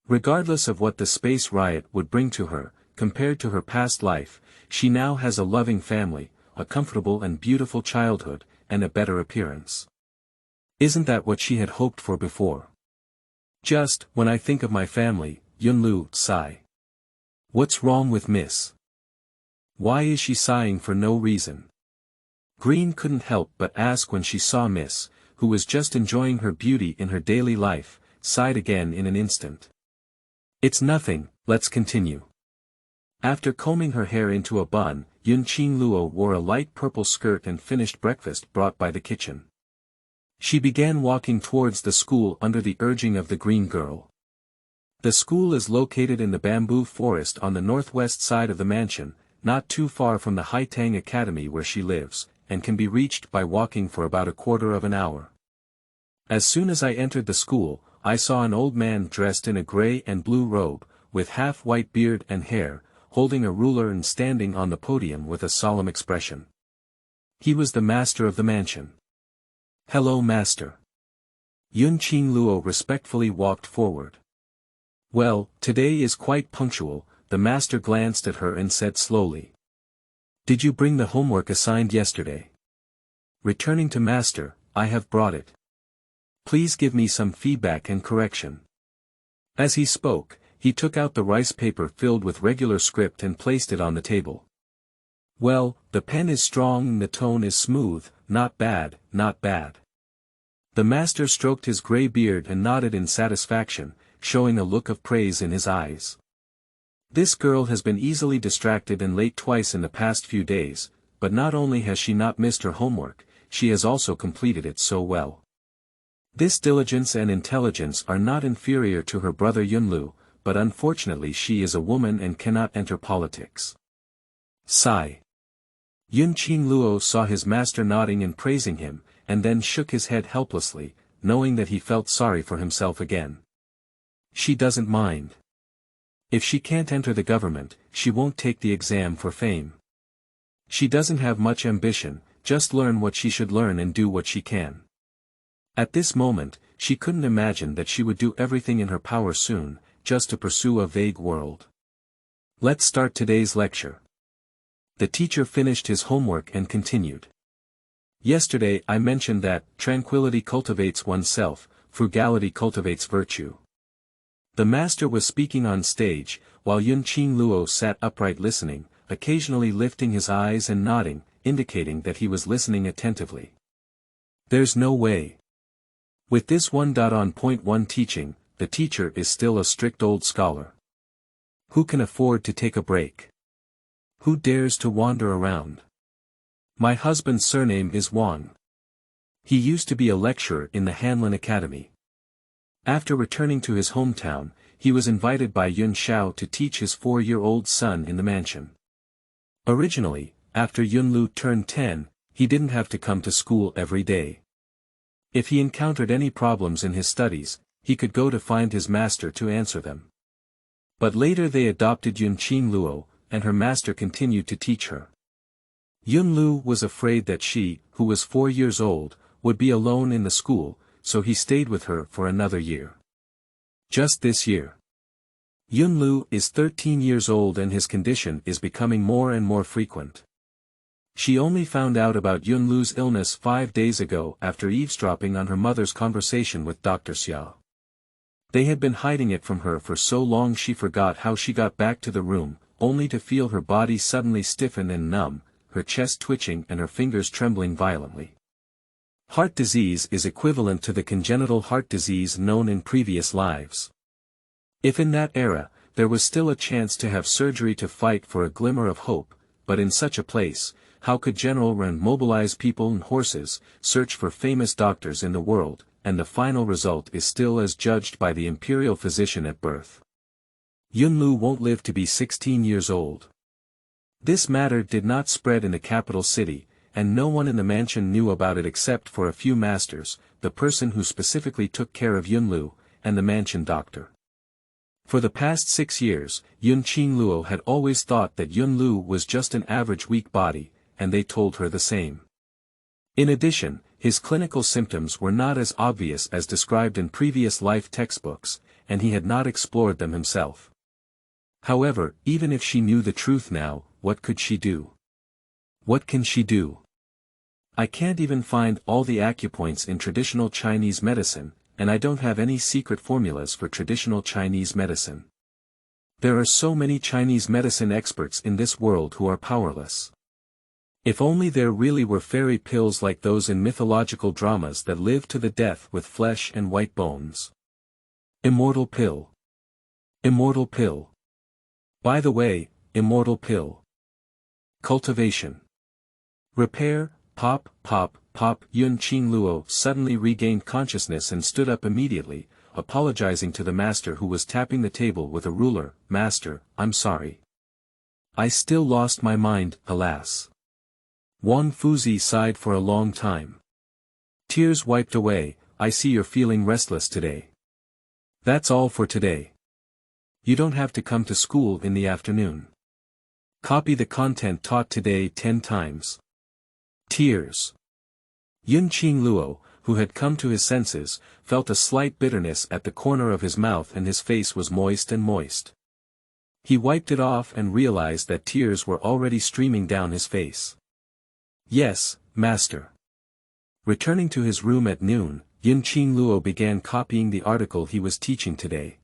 Regardless of what the space riot would bring to her, compared to her past life, she now has a loving family, a comfortable and beautiful childhood, and a better appearance. Isn't that what she had hoped for before? Just, when I think of my family, Yunlu, sigh. What's wrong with Miss? Why is she sighing for no reason? Green couldn't help but ask when she saw Miss, who was just enjoying her beauty in her daily life, sighed again in an instant. It's nothing, let's continue. After combing her hair into a bun, Qingluo wore a light purple skirt and finished breakfast brought by the kitchen. She began walking towards the school under the urging of the green girl. The school is located in the bamboo forest on the northwest side of the mansion, not too far from the Haitang Academy where she lives, and can be reached by walking for about a quarter of an hour. As soon as I entered the school, I saw an old man dressed in a gray and blue robe, with half-white beard and hair, holding a ruler and standing on the podium with a solemn expression. He was the master of the mansion. Hello, master. Qingluo respectfully walked forward. Well, today is quite punctual, the master glanced at her and said slowly. Did you bring the homework assigned yesterday? Returning to master, I have brought it. Please give me some feedback and correction. As he spoke, he took out the rice paper filled with regular script and placed it on the table. Well, the pen is strong and the tone is smooth, not bad, not bad. The master stroked his gray beard and nodded in satisfaction, showing a look of praise in his eyes. This girl has been easily distracted and late twice in the past few days, but not only has she not missed her homework, she has also completed it so well. This diligence and intelligence are not inferior to her brother Yunlu, but unfortunately she is a woman and cannot enter politics. Sigh. Qingluo saw his master nodding and praising him, and then shook his head helplessly, knowing that he felt sorry for himself again. She doesn't mind. If she can't enter the government, she won't take the exam for fame. She doesn't have much ambition, just learn what she should learn and do what she can. At this moment, she couldn't imagine that she would do everything in her power soon, just to pursue a vague world. Let's start today's lecture. The teacher finished his homework and continued. Yesterday I mentioned that tranquility cultivates oneself, frugality cultivates virtue. The master was speaking on stage, while Qingluo sat upright listening, occasionally lifting his eyes and nodding, indicating that he was listening attentively. There's no way. With this 1.1 teaching, the teacher is still a strict old scholar. Who can afford to take a break? Who dares to wander around? My husband's surname is Wang. He used to be a lecturer in the Hanlin Academy. After returning to his hometown, he was invited by Yun Xiao to teach his 4-year-old son in the mansion. Originally, after Yunlu turned 10, he didn't have to come to school every day. If he encountered any problems in his studies, he could go to find his master to answer them. But later they adopted Qingluo, and her master continued to teach her. Yunlu was afraid that she, who was 4 years old, would be alone in the school, so he stayed with her for another year. Just this year. Yunlu is 13 years old and his condition is becoming more and more frequent. She only found out about Yunlu's illness 5 days ago after eavesdropping on her mother's conversation with Dr. Xia. They had been hiding it from her for so long she forgot how she got back to the room, only to feel her body suddenly stiffen and numb, her chest twitching and her fingers trembling violently. Heart disease is equivalent to the congenital heart disease known in previous lives. If in that era, there was still a chance to have surgery to fight for a glimmer of hope, but in such a place, how could General Ren mobilize people and horses, search for famous doctors in the world, and the final result is still as judged by the imperial physician at birth. Yunlu won't live to be 16 years old. This matter did not spread in the capital city, and no one in the mansion knew about it except for a few masters, the person who specifically took care of Yunlu, and the mansion doctor. For the past 6 years, Qingluo had always thought that Yunlu was just an average weak body, and they told her the same. In addition, his clinical symptoms were not as obvious as described in previous life textbooks, and he had not explored them himself. However, even if she knew the truth now, what could she do? What can she do? I can't even find all the acupoints in traditional Chinese medicine, and I don't have any secret formulas for traditional Chinese medicine. There are so many Chinese medicine experts in this world who are powerless. If only there really were fairy pills like those in mythological dramas that live to the death with flesh and white bones. Immortal pill. Immortal pill. By the way, immortal pill. Cultivation. Repair, pop, pop, pop. Qingluo suddenly regained consciousness and stood up immediately, apologizing to the master who was tapping the table with a ruler. Master, I'm sorry. I still lost my mind, alas. Wang Fuzi sighed for a long time. Tears wiped away. I see you're feeling restless today. That's all for today. You don't have to come to school in the afternoon. Copy the content taught today 10 times. Tears. Qingluo, who had come to his senses, felt a slight bitterness at the corner of his mouth and his face was moist and moist. He wiped it off and realized that tears were already streaming down his face. Yes, master. Returning to his room at noon, Qingluo began copying the article he was teaching today.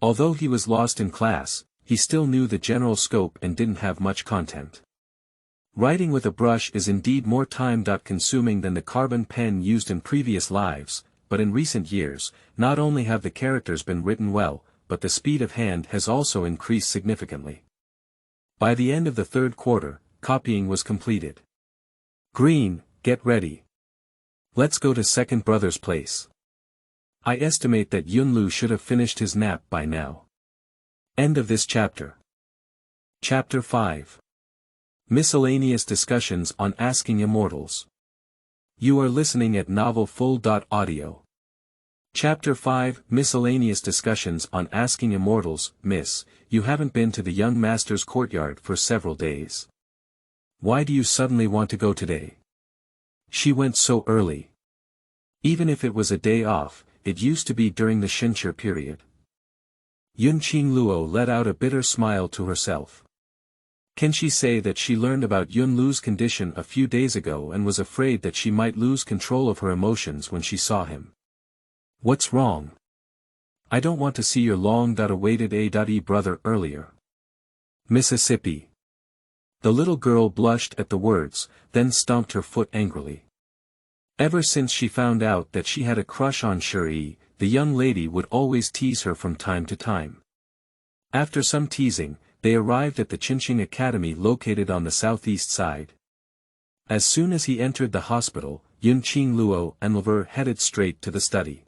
Although he was lost in class, he still knew the general scope and didn't have much content. Writing with a brush is indeed more time-consuming than the carbon pen used in previous lives, but in recent years, not only have the characters been written well, but the speed of hand has also increased significantly. By the end of the third quarter, copying was completed. Green, get ready. Let's go to second brother's place. I estimate that Yunlu should have finished his nap by now. End of this chapter. Chapter 5. Miscellaneous discussions on asking immortals. You are listening at novelfull.audio. Chapter 5. Miscellaneous discussions on asking immortals. Miss, you haven't been to the young master's courtyard for several days. Why do you suddenly want to go today? She went so early. Even if it was a day off, it used to be during the Shinshir period. Qingluo let out a bitter smile to herself. Can she say that she learned about Yunlu's condition a few days ago and was afraid that she might lose control of her emotions when she saw him? What's wrong? I don't want to see your long-awaited A.E. brother earlier. Mississippi. The little girl blushed at the words, then stomped her foot angrily. Ever since she found out that she had a crush on Shi, the young lady would always tease her from time to time. After some teasing, they arrived at the Qingxing Academy located on the southeast side. As soon as he entered the hospital, Qingluo and Lever headed straight to the study.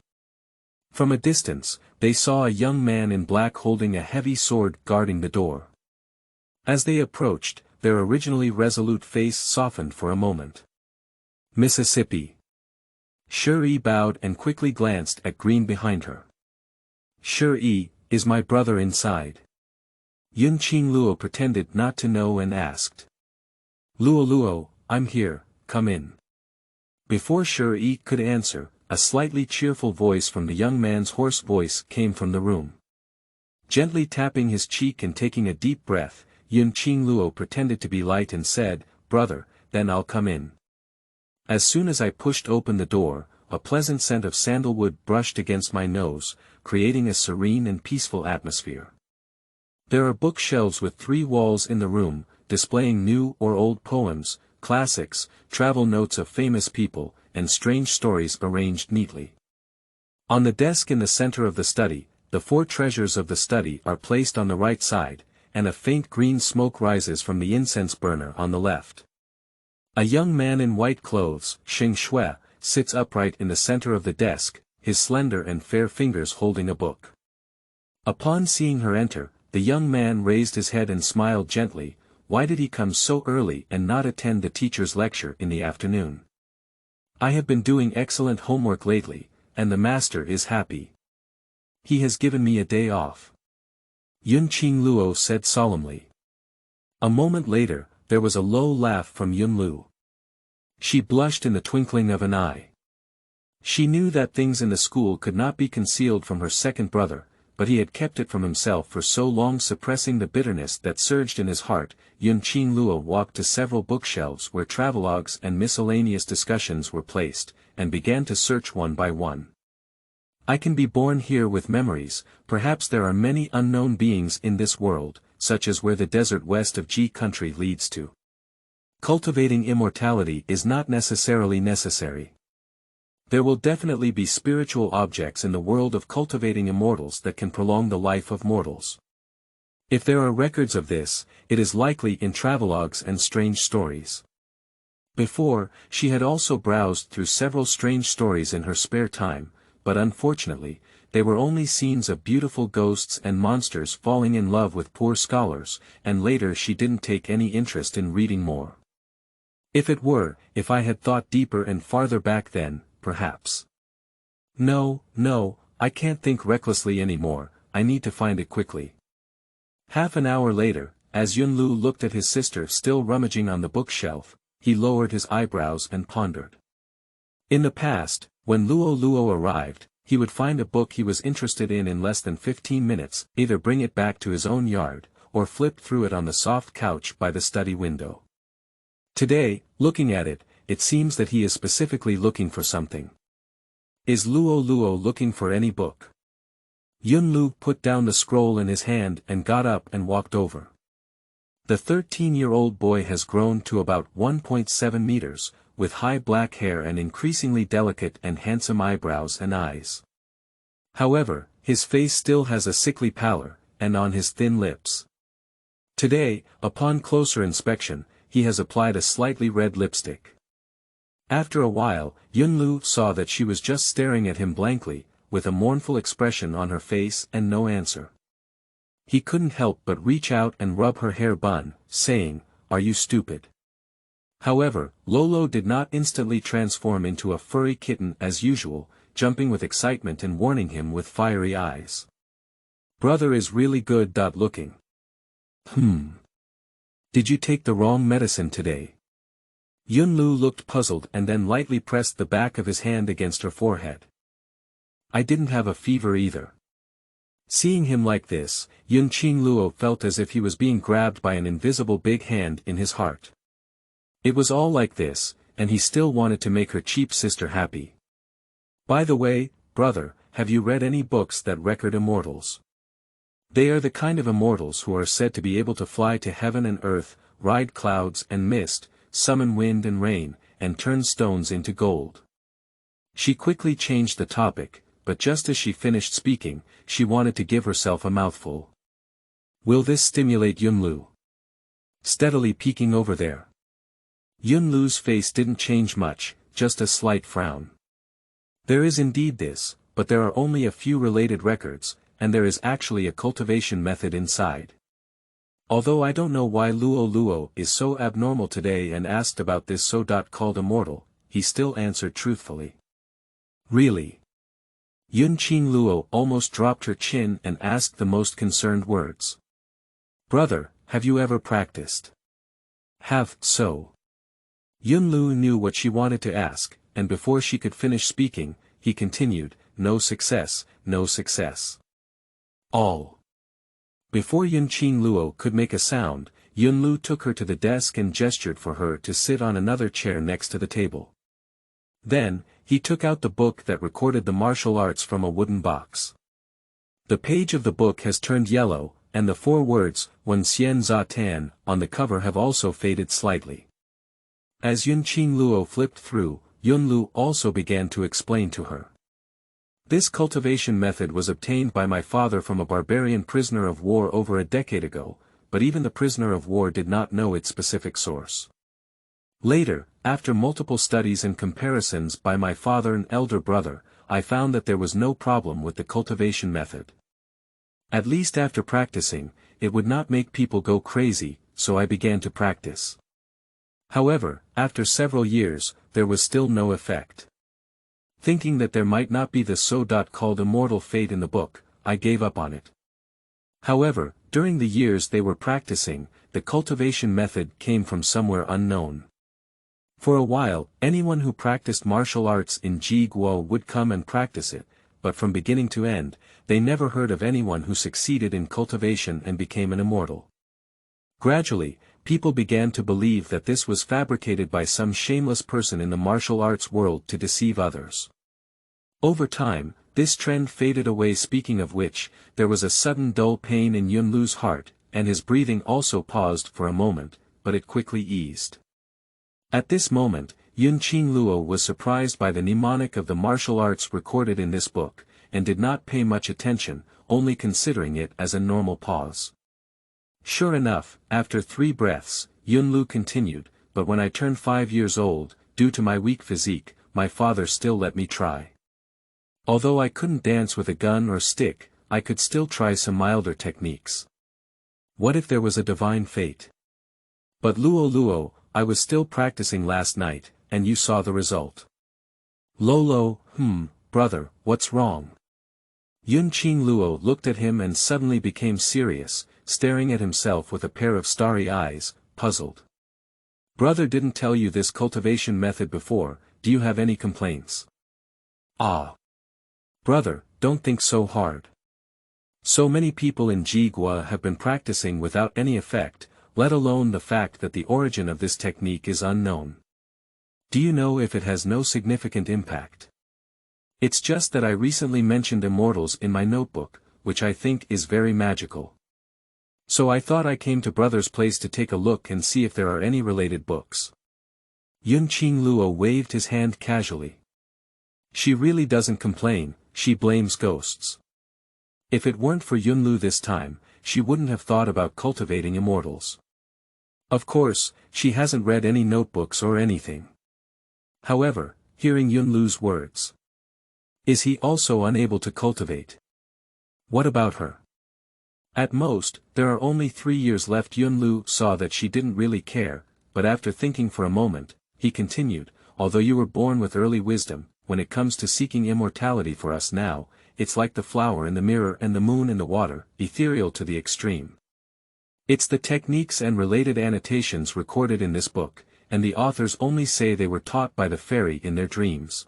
From a distance, they saw a young man in black holding a heavy sword guarding the door. As they approached, their originally resolute face softened for a moment. Mississippi. Shi bowed and quickly glanced at Green behind her. Shi, is my brother inside? Qingluo pretended not to know and asked. Luo, I'm here, come in. Before Shi could answer, a slightly cheerful voice from the young man's hoarse voice came from the room. Gently tapping his cheek and taking a deep breath, Qingluo pretended to be light and said, Brother, then I'll come in. As soon as I pushed open the door, a pleasant scent of sandalwood brushed against my nose, creating a serene and peaceful atmosphere. There are bookshelves with 3 walls in the room, displaying new or old poems, classics, travel notes of famous people, and strange stories arranged neatly. On the desk in the center of the study, the 4 treasures of the study are placed on the right side, and a faint green smoke rises from the incense burner on the left. A young man in white clothes, Xing Shui, sits upright in the center of the desk, his slender and fair fingers holding a book. Upon seeing her enter, the young man raised his head and smiled gently. Why did he come so early and not attend the teacher's lecture in the afternoon? I have been doing excellent homework lately, and the master is happy. He has given me a day off. Qingluo said solemnly. A moment later, there was a low laugh from Yunlu. She blushed in the twinkling of an eye. She knew that things in the school could not be concealed from her second brother, but he had kept it from himself for so long, suppressing the bitterness that surged in his heart. Qingluo walked to several bookshelves where travelogues and miscellaneous discussions were placed, and began to search one by one. I can be born here with memories, perhaps there are many unknown beings in this world, such as where the desert west of G country leads to. Cultivating immortality is not necessarily necessary. There will definitely be spiritual objects in the world of cultivating immortals that can prolong the life of mortals. If there are records of this, it is likely in travelogues and strange stories. Before, she had also browsed through several strange stories in her spare time, but unfortunately, they were only scenes of beautiful ghosts and monsters falling in love with poor scholars, and later she didn't take any interest in reading more. If I had thought deeper and farther back then, perhaps. No, I can't think recklessly anymore, I need to find it quickly. Half an hour later, as Yunlu looked at his sister still rummaging on the bookshelf, he lowered his eyebrows and pondered. In the past, when Luo arrived, he would find a book he was interested in less than 15 minutes, either bring it back to his own yard, or flip through it on the soft couch by the study window. Today, looking at it, it seems that he is specifically looking for something. Is Luo looking for any book? Yunlu put down the scroll in his hand and got up and walked over. The 13-year-old boy has grown to about 1.7 meters, with high black hair and increasingly delicate and handsome eyebrows and eyes. However, his face still has a sickly pallor, and on his thin lips. Today, upon closer inspection, he has applied a slightly red lipstick. After a while, Yunlu saw that she was just staring at him blankly, with a mournful expression on her face and no answer. He couldn't help but reach out and rub her hair bun, saying, "Are you stupid?" However, Lolo did not instantly transform into a furry kitten as usual, jumping with excitement and warning him with fiery eyes. "Brother is really good. Looking. Did you take the wrong medicine today?" Yunlu looked puzzled and then lightly pressed the back of his hand against her forehead. "I didn't have a fever either." Seeing him like this, Qingluo felt as if he was being grabbed by an invisible big hand in his heart. It was all like this, and he still wanted to make her cheap sister happy. "By the way, brother, have you read any books that record immortals? They are the kind of immortals who are said to be able to fly to heaven and earth, ride clouds and mist, summon wind and rain, and turn stones into gold." She quickly changed the topic, but just as she finished speaking, she wanted to give herself a mouthful. "Will this stimulate Yunlu?" Steadily peeking over there. Yunlu's face didn't change much, just a slight frown. "There is indeed this, but there are only a few related records, and there is actually a cultivation method inside. Although I don't know why Luo is so abnormal today and asked about this so-called immortal, he still answered truthfully. Really? Qingluo almost dropped her chin and asked the most concerned words. Brother, have you ever practiced? Have so. Yunlu knew what she wanted to ask, and before she could finish speaking, he continued, no success, no success. All. Before Qingluo could make a sound, Yunlu took her to the desk and gestured for her to sit on another chair next to the table. Then, he took out the book that recorded the martial arts from a wooden box. The page of the book has turned yellow, and the 4 words, Wen Xian Za Tan, on the cover have also faded slightly. As Qingluo flipped through, Yunlu also began to explain to her. This cultivation method was obtained by my father from a barbarian prisoner of war over a decade ago, but even the prisoner of war did not know its specific source. Later, after multiple studies and comparisons by my father and elder brother, I found that there was no problem with the cultivation method. At least after practicing, it would not make people go crazy, so I began to practice. However, after several years, there was still no effect. Thinking that there might not be the so-called immortal fate in the book, I gave up on it. However, during the years they were practicing, the cultivation method came from somewhere unknown. For a while, anyone who practiced martial arts in Qingluo would come and practice it, but from beginning to end, they never heard of anyone who succeeded in cultivation and became an immortal. Gradually, people began to believe that this was fabricated by some shameless person in the martial arts world to deceive others. Over time, this trend faded away. Speaking of which, there was a sudden dull pain in Yunlu's heart, and his breathing also paused for a moment, but it quickly eased. At this moment, Qingluo was surprised by the mnemonic of the martial arts recorded in this book, and did not pay much attention, only considering it as a normal pause. Sure enough, after 3 breaths, Yunlu continued, but when I turned 5 years old, due to my weak physique, my father still let me try. Although I couldn't dance with a gun or stick, I could still try some milder techniques. What if there was a divine fate? But Luo, I was still practicing last night, and you saw the result. Lolo, brother, what's wrong? Qingluo looked at him and suddenly became serious, staring at himself with a pair of starry eyes, puzzled. Brother didn't tell you this cultivation method before, do you have any complaints? Ah. Brother, don't think so hard. So many people in Qingluo have been practicing without any effect, let alone the fact that the origin of this technique is unknown. Do you know if it has no significant impact? It's just that I recently mentioned Immortals in my notebook, which I think is very magical. So I thought I came to brother's place to take a look and see if there are any related books. Qingluo waved his hand casually. She really doesn't complain, she blames ghosts. If it weren't for Yunlu this time, she wouldn't have thought about cultivating Immortals. Of course, she hasn't read any notebooks or anything. However, hearing Yunlu's words. Is he also unable to cultivate? What about her? At most, there are only 3 years left. Yunlu saw that she didn't really care, but after thinking for a moment, he continued, although you were born with early wisdom, when it comes to seeking immortality for us now, it's like the flower in the mirror and the moon in the water, ethereal to the extreme. It's the techniques and related annotations recorded in this book, and the authors only say they were taught by the fairy in their dreams.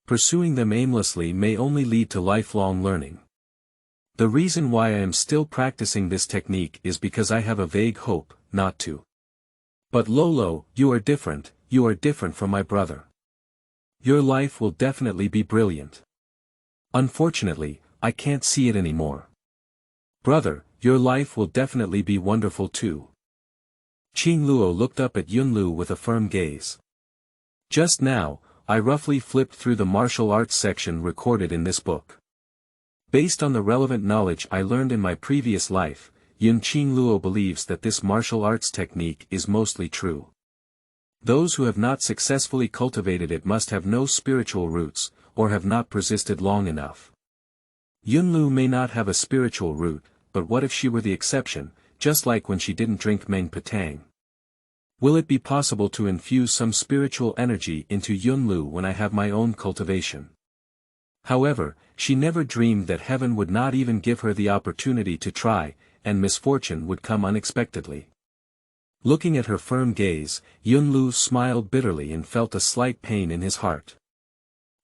Pursuing them aimlessly may only lead to lifelong learning. The reason why I am still practicing this technique is because I have a vague hope, not to. But Lolo, you are different from my brother. Your life will definitely be brilliant. Unfortunately, I can't see it anymore. Brother, your life will definitely be wonderful too. Qingluo looked up at Yunlu with a firm gaze. Just now, I roughly flipped through the martial arts section recorded in this book. Based on the relevant knowledge I learned in my previous life, Qingluo believes that this martial arts technique is mostly true. Those who have not successfully cultivated it must have no spiritual roots, or have not persisted long enough. Yunlu may not have a spiritual root, but what if she were the exception, just like when she didn't drink Meng Patang? Will it be possible to infuse some spiritual energy into Yunlu when I have my own cultivation? However, she never dreamed that heaven would not even give her the opportunity to try, and misfortune would come unexpectedly. Looking at her firm gaze, Yunlu smiled bitterly and felt a slight pain in his heart.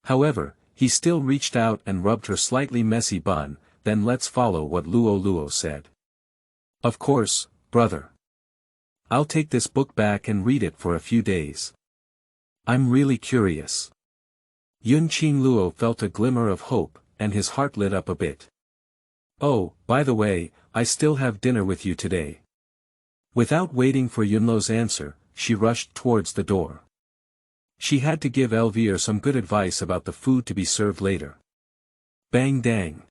However, he still reached out and rubbed her slightly messy bun. Then let's follow what Luo said. Of course, brother. I'll take this book back and read it for a few days. I'm really curious. Qingluo felt a glimmer of hope, and his heart lit up a bit. Oh, by the way, I still have dinner with you today. Without waiting for Yunlu's answer, she rushed towards the door. She had to give Elvire some good advice about the food to be served later. Bang dang.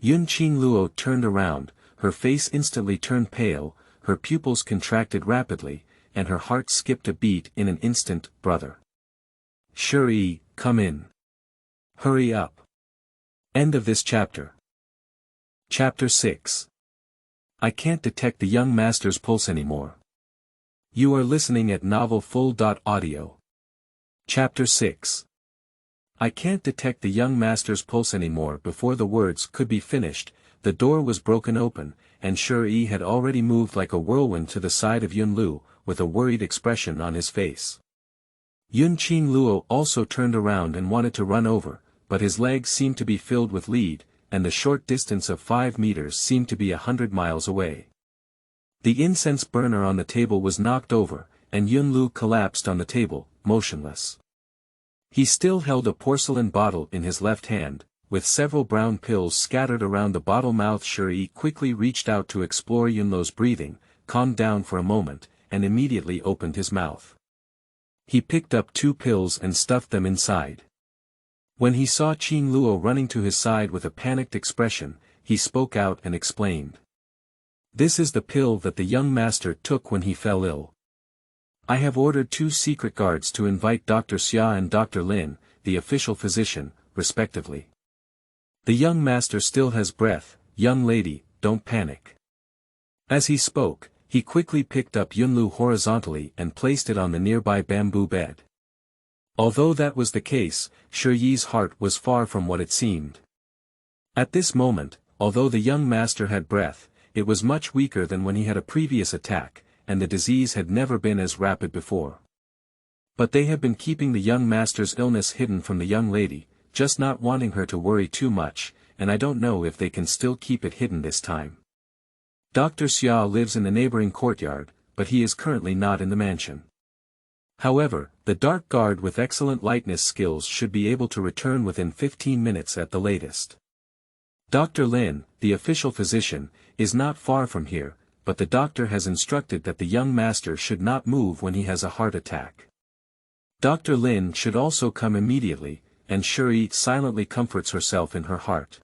Qingluo turned around, her face instantly turned pale, her pupils contracted rapidly, and her heart skipped a beat in an instant. Brother. Shuri, come in. Hurry up. End of this chapter. Chapter 6. I can't detect the young master's pulse anymore. You are listening at novelfull.audio. Chapter 6. I can't detect the young master's pulse anymore. Before the words could be finished, the door was broken open, and Shuri had already moved like a whirlwind to the side of Yunlu, with a worried expression on his face. Qingluo also turned around and wanted to run over, but his legs seemed to be filled with lead, and the short distance of 5 meters seemed to be 100 miles away. The incense burner on the table was knocked over, and Yunlu collapsed on the table, motionless. He still held a porcelain bottle in his left hand, with several brown pills scattered around the bottle mouth. Shi quickly reached out to explore Yunluo's breathing, calmed down for a moment, and immediately opened his mouth. He picked up 2 pills and stuffed them inside. When he saw Qingluo running to his side with a panicked expression, he spoke out and explained. This is the pill that the young master took when he fell ill. I have ordered 2 secret guards to invite Dr. Xia and Dr. Lin, the official physician, respectively. The young master still has breath, young lady, don't panic. As he spoke, he quickly picked up Yunlu horizontally and placed it on the nearby bamboo bed. Although that was the case, Shi Yi's heart was far from what it seemed. At this moment, although the young master had breath, it was much weaker than when he had a previous attack, and the disease had never been as rapid before. But they have been keeping the young master's illness hidden from the young lady, just not wanting her to worry too much, and I don't know if they can still keep it hidden this time. Dr. Xia lives in the neighboring courtyard, but he is currently not in the mansion. However, the dark guard with excellent lightness skills should be able to return within 15 minutes at the latest. Dr. Lin, the official physician, is not far from here, but the doctor has instructed that the young master should not move when he has a heart attack. Dr. Lin should also come immediately, and Shi silently comforts herself in her heart.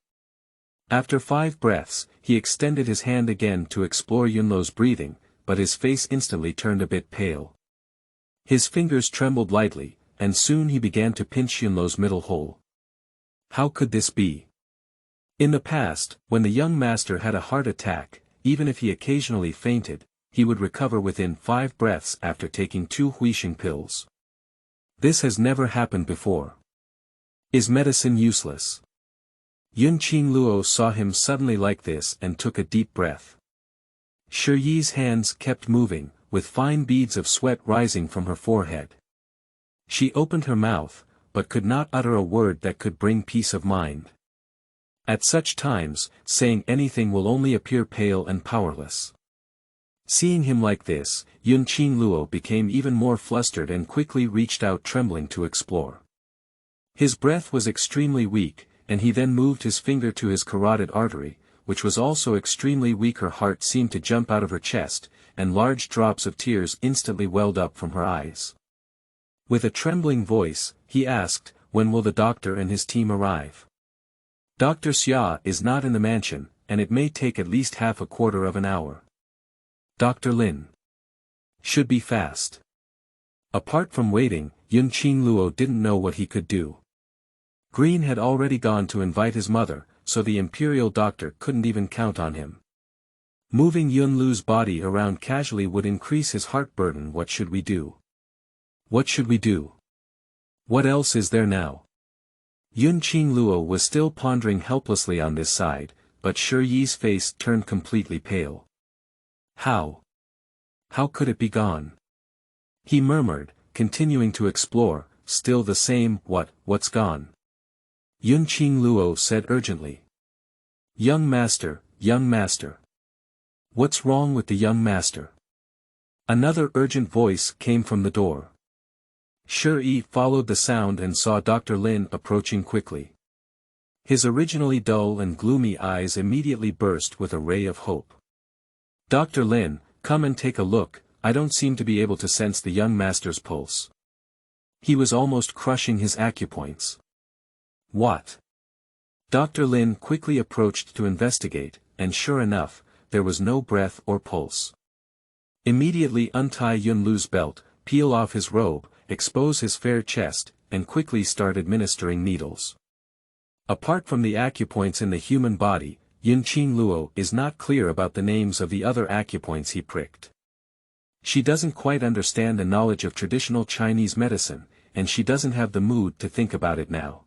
After 5 breaths, he extended his hand again to explore Yunluo's breathing, but his face instantly turned a bit pale. His fingers trembled lightly, and soon he began to pinch Yunluo's middle hole. How could this be? In the past, when the young master had a heart attack, even if he occasionally fainted, he would recover within 5 breaths after taking 2 Huixing pills. This has never happened before. Is medicine useless? Qingluo saw him suddenly like this and took a deep breath. Shi Yi's hands kept moving, with fine beads of sweat rising from her forehead. She opened her mouth, but could not utter a word that could bring peace of mind. At such times, saying anything will only appear pale and powerless. Seeing him like this, Qingluo became even more flustered and quickly reached out trembling to explore. His breath was extremely weak, and he then moved his finger to his carotid artery, which was also extremely weak. Her heart seemed to jump out of her chest, and large drops of tears instantly welled up from her eyes. With a trembling voice, he asked, when will the doctor and his team arrive? Dr. Xia is not in the mansion, and it may take at least half a quarter of an hour. Dr. Lin should be fast. Apart from waiting, Qingluo didn't know what he could do. Green had already gone to invite his mother, so the imperial doctor couldn't even count on him. Moving Yunlu's body around casually would increase his heart burden. What should we do? What should we do? What else is there now? Qingluo was still pondering helplessly on this side, but Shi Yi's face turned completely pale. How? How could it be gone? He murmured, continuing to explore, still the same, what's gone? Qingluo said urgently. Young master, young master. What's wrong with the young master? Another urgent voice came from the door. Shi Yi followed the sound and saw Dr. Lin approaching quickly. His originally dull and gloomy eyes immediately burst with a ray of hope. Dr. Lin, come and take a look. I don't seem to be able to sense the young master's pulse. He was almost crushing his acupoints. What? Dr. Lin quickly approached to investigate, and sure enough, there was no breath or pulse. Immediately untie Yunlu's belt, peel off his robe, expose his fair chest, and quickly start administering needles. Apart from the acupoints in the human body, Qingluo is not clear about the names of the other acupoints he pricked. She doesn't quite understand the knowledge of traditional Chinese medicine, and she doesn't have the mood to think about it now.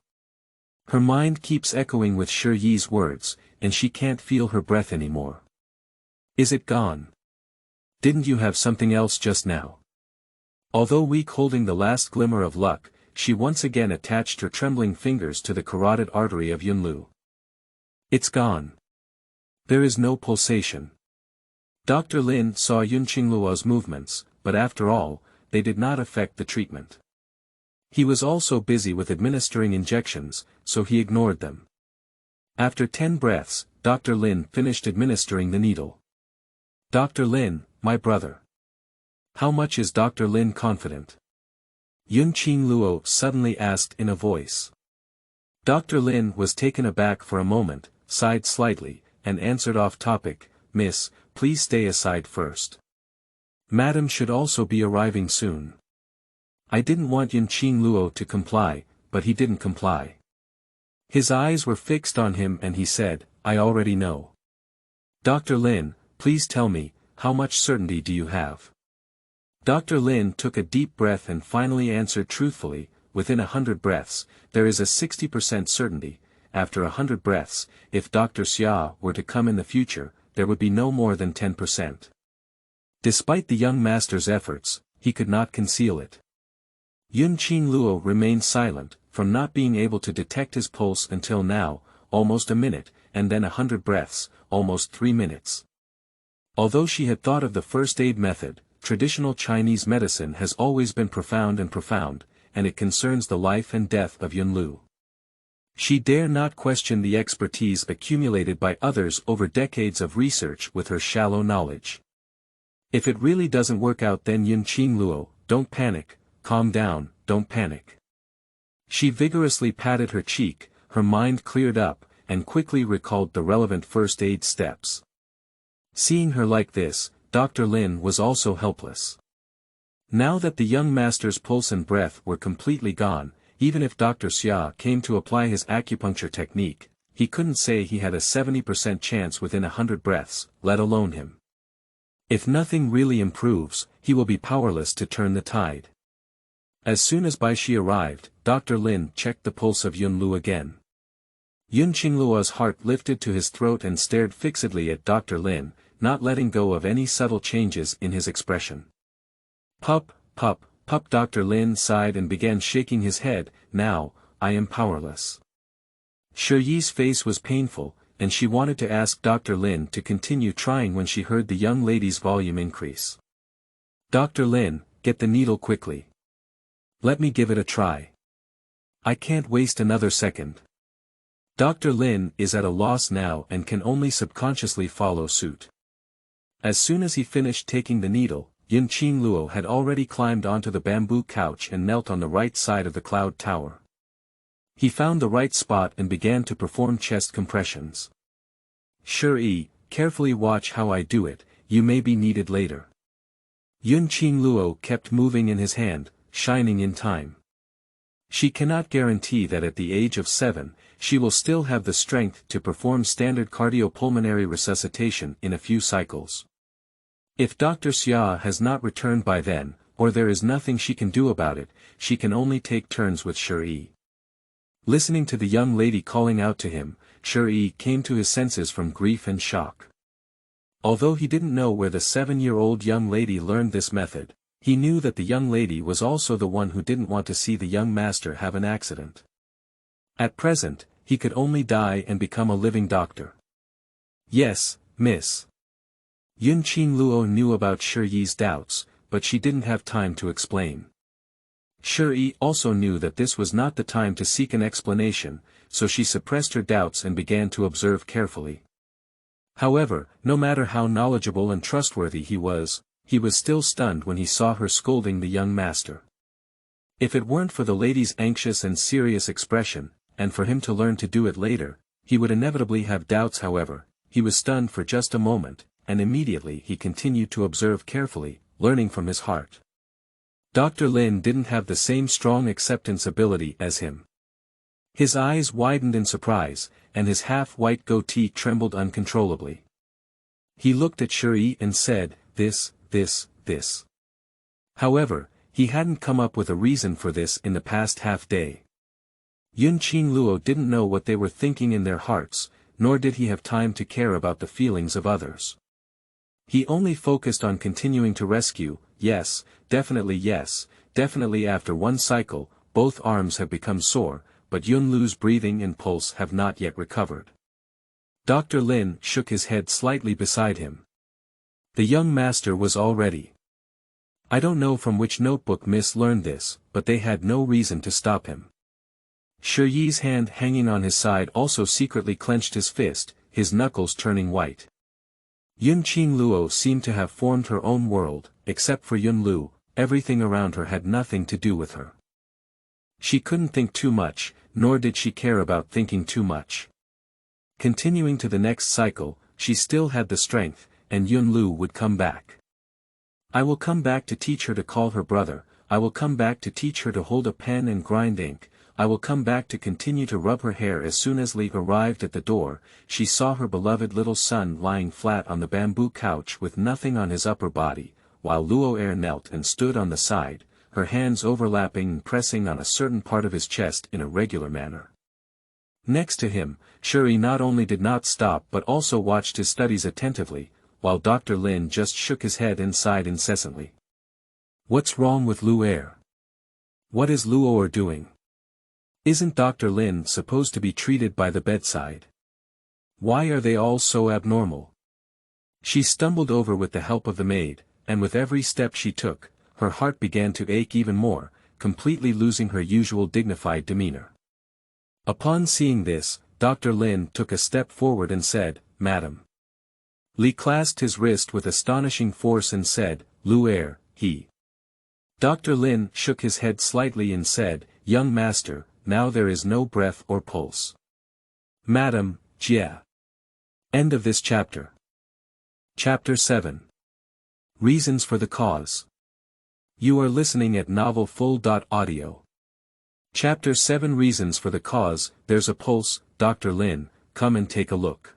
Her mind keeps echoing with Shi Yi's words, and she can't feel her breath anymore. Is it gone? Didn't you have something else just now? Although weak, holding the last glimmer of luck, she once again attached her trembling fingers to the carotid artery of Yunlu. It's gone. There is no pulsation. Dr. Lin saw Qingluo's movements, but after all, they did not affect the treatment. He was also busy with administering injections, so he ignored them. After 10 breaths, Dr. Lin finished administering the needle. Dr. Lin, my brother. How much is Dr. Lin confident? Qingluo suddenly asked in a voice. Dr. Lin was taken aback for a moment, sighed slightly, and answered off topic, Miss, please stay aside first. Madam should also be arriving soon. I didn't want Qingluo to comply, but he didn't comply. His eyes were fixed on him and he said, I already know. Dr. Lin, please tell me, how much certainty do you have? Dr. Lin took a deep breath and finally answered truthfully, within 100 breaths, there is a 60% certainty. After 100 breaths, if Dr. Xia were to come in the future, there would be no more than 10%. Despite the young master's efforts, he could not conceal it. Qingluo remained silent, from not being able to detect his pulse until now, almost a minute, and then 100 breaths, almost 3 minutes. Although she had thought of the first aid method, traditional Chinese medicine has always been profound, and it concerns the life and death of Yunlu. She dare not question the expertise accumulated by others over decades of research with her shallow knowledge. If it really doesn't work out, then Qingluo, don't panic, calm down, don't panic. She vigorously patted her cheek, her mind cleared up, and quickly recalled the relevant first aid steps. Seeing her like this, Dr. Lin was also helpless. Now that the young master's pulse and breath were completely gone, even if Dr. Xia came to apply his acupuncture technique, he couldn't say he had a 70% chance within 100 breaths, let alone him. If nothing really improves, he will be powerless to turn the tide. As soon as Bai Shi arrived, Dr. Lin checked the pulse of Yunlu again. Qingluo's heart lifted to his throat and stared fixedly at Dr. Lin, not letting go of any subtle changes in his expression. Pup, pup, pup. Dr. Lin sighed and began shaking his head. Now, I am powerless. Shiyi's face was painful, and she wanted to ask Dr. Lin to continue trying when she heard the young lady's volume increase. Dr. Lin, get the needle quickly. Let me give it a try. I can't waste another second. Dr. Lin is at a loss now and can only subconsciously follow suit. As soon as he finished taking the needle, Qingluo had already climbed onto the bamboo couch and knelt on the right side of the cloud tower. He found the right spot and began to perform chest compressions. Shi, carefully watch how I do it, you may be needed later. Qingluo kept moving in his hand, shining in time. She cannot guarantee that at the age of 7, she will still have the strength to perform standard cardiopulmonary resuscitation in a few cycles. If Dr. Xia has not returned by then, or there is nothing she can do about it, she can only take turns with Shi. Listening to the young lady calling out to him, Shi came to his senses from grief and shock. Although he didn't know where the 7-year-old young lady learned this method, he knew that the young lady was also the one who didn't want to see the young master have an accident. At present, he could only die and become a living doctor. Yes, miss. Qingluo knew about Shiyi's doubts, but she didn't have time to explain. Shi also knew that this was not the time to seek an explanation, so she suppressed her doubts and began to observe carefully. However, no matter how knowledgeable and trustworthy he was still stunned when he saw her scolding the young master. If it weren't for the lady's anxious and serious expression, and for him to learn to do it later, he would inevitably have doubts. However, he was stunned for just a moment, and immediately he continued to observe carefully, learning from his heart. Dr. Lin didn't have the same strong acceptance ability as him. His eyes widened in surprise, and his half-white goatee trembled uncontrollably. He looked at Shi and said, this. However, he hadn't come up with a reason for this in the past half-day. Qingluo didn't know what they were thinking in their hearts, nor did he have time to care about the feelings of others. He only focused on continuing to rescue. Yes, definitely. After one cycle, both arms have become sore, but Yunlu's breathing and pulse have not yet recovered. Dr. Lin shook his head slightly beside him. The young master was all ready. I don't know from which notebook Miss learned this, but they had no reason to stop him. Shi Yi's hand hanging on his side also secretly clenched his fist, his knuckles turning white. Qingluo seemed to have formed her own world, except for Lu, everything around her had nothing to do with her. She couldn't think too much, nor did she care about thinking too much. Continuing to the next cycle, she still had the strength, and Lu would come back. I will come back to teach her to call her brother, I will come back to teach her to hold a pen and grind ink, I will come back to continue to rub her hair. As soon as Li arrived at the door, she saw her beloved little son lying flat on the bamboo couch with nothing on his upper body, while Luo knelt and stood on the side, her hands overlapping and pressing on a certain part of his chest in a regular manner. Next to him, Shi not only did not stop but also watched his studies attentively, while Dr. Lin just shook his head and sighed incessantly. What's wrong with Luo? What is Luo doing? Isn't Dr. Lin supposed to be treated by the bedside? Why are they all so abnormal? She stumbled over with the help of the maid, and with every step she took, her heart began to ache even more, completely losing her usual dignified demeanor. Upon seeing this, Dr. Lin took a step forward and said, "Madam." Li clasped his wrist with astonishing force and said, "Luo, he." Dr. Lin shook his head slightly and said, "Young master, now there is no breath or pulse." Madam, Jia. End of this chapter. Chapter 7. Reasons for the cause. You are listening at novelfull.audio. Chapter 7 Reasons for the cause. There's a pulse, Dr. Lin, come and take a look.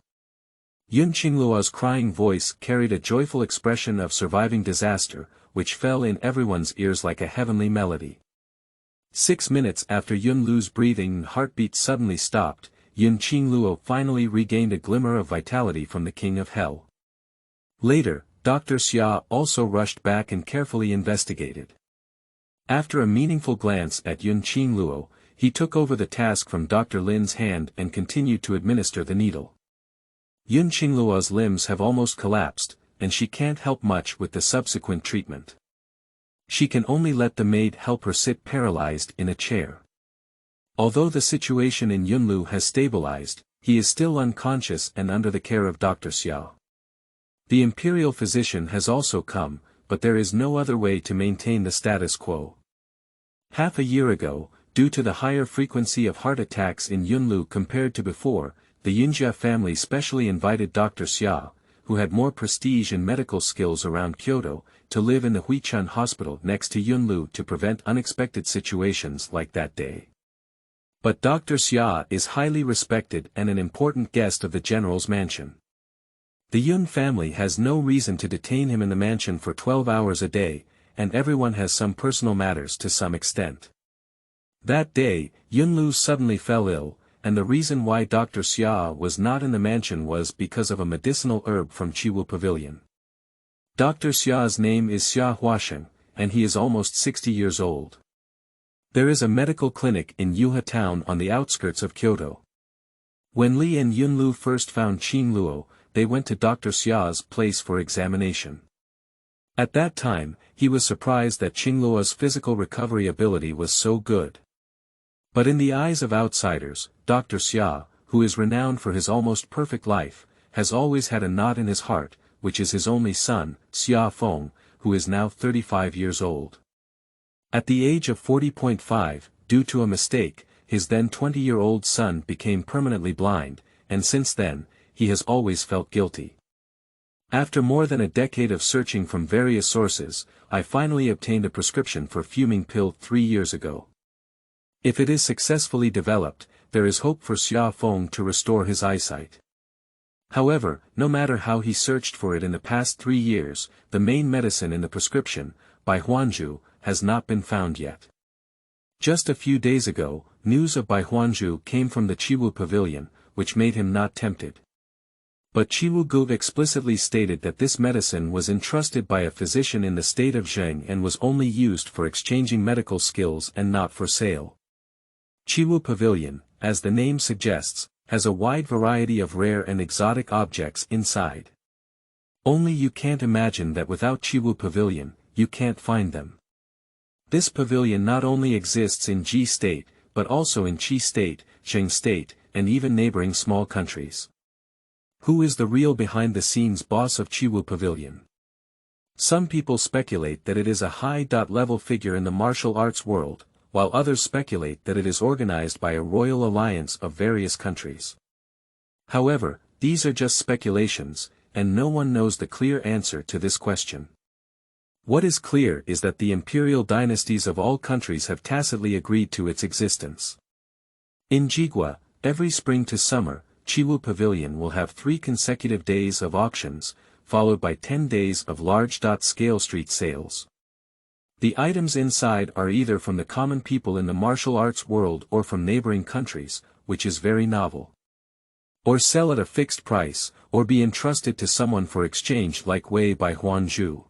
Qingluo's crying voice carried a joyful expression of surviving disaster, which fell in everyone's ears like a heavenly melody. 6 minutes after Lu's breathing and heartbeat suddenly stopped, Qingluo finally regained a glimmer of vitality from the King of Hell. Later, Dr. Xia also rushed back and carefully investigated. After a meaningful glance at Qingluo, he took over the task from Dr. Lin's hand and continued to administer the needle. Qingluo's limbs have almost collapsed, and she can't help much with the subsequent treatment. She can only let the maid help her sit paralyzed in a chair. Although the situation in Lu has stabilized, he is still unconscious and under the care of Dr. Xia. The imperial physician has also come, but there is no other way to maintain the status quo. Half a year ago, due to the higher frequency of heart attacks in Lu compared to before, the Yunjia family specially invited Dr. Xia, who had more prestige and medical skills around Kyoto, to live in the Huichun hospital next to Lu to prevent unexpected situations like that day. But Dr. Xia is highly respected and an important guest of the general's mansion. The Yun family has no reason to detain him in the mansion for 12 hours a day, and everyone has some personal matters to some extent. That day, Lu suddenly fell ill, and the reason why Dr. Xia was not in the mansion was because of a medicinal herb from Qingluo Pavilion. Dr. Xia's name is Xia Huasheng, and he is almost 60 years old. There is a medical clinic in Yuha town on the outskirts of Kyoto. When Li and Lu first found Qingluo, they went to Dr. Xia's place for examination. At that time, he was surprised that Qingluo's physical recovery ability was so good. But in the eyes of outsiders, Dr. Xia, who is renowned for his almost perfect life, has always had a knot in his heart, which is his only son, Xia Feng, who is now 35 years old. At the age of 40.5, due to a mistake, his then 20-year-old son became permanently blind, and since then, he has always felt guilty. After more than a decade of searching from various sources, I finally obtained a prescription for fuming pill 3 years ago. If it is successfully developed, there is hope for Xia Feng to restore his eyesight. However, no matter how he searched for it in the past 3 years, the main medicine in the prescription, Bai Huanju, has not been found yet. Just a few days ago, news of Bai Huanju came from the Qingluo Pavilion, which made him not tempted. But Qingluo explicitly stated that this medicine was entrusted by a physician in the state of Zheng and was only used for exchanging medical skills and not for sale. Qingluo Pavilion, as the name suggests, has a wide variety of rare and exotic objects inside. Only you can't imagine that without Qingluo Pavilion, you can't find them. This pavilion not only exists in Ji State, but also in Qi State, Sheng State, and even neighboring small countries. Who is the real behind-the-scenes boss of Qingluo Pavilion? Some people speculate that it is a high-level figure in the martial arts world, while others speculate that it is organized by a royal alliance of various countries. However, these are just speculations, and no one knows the clear answer to this question. What is clear is that the imperial dynasties of all countries have tacitly agreed to its existence. In Jigua, every spring to summer, Qingluo Pavilion will have 3 consecutive days of auctions, followed by 10 days of large-scale street sales. The items inside are either from the common people in the martial arts world or from neighboring countries, which is very novel. Or sell at a fixed price, or be entrusted to someone for exchange like Wei by Huanzhu.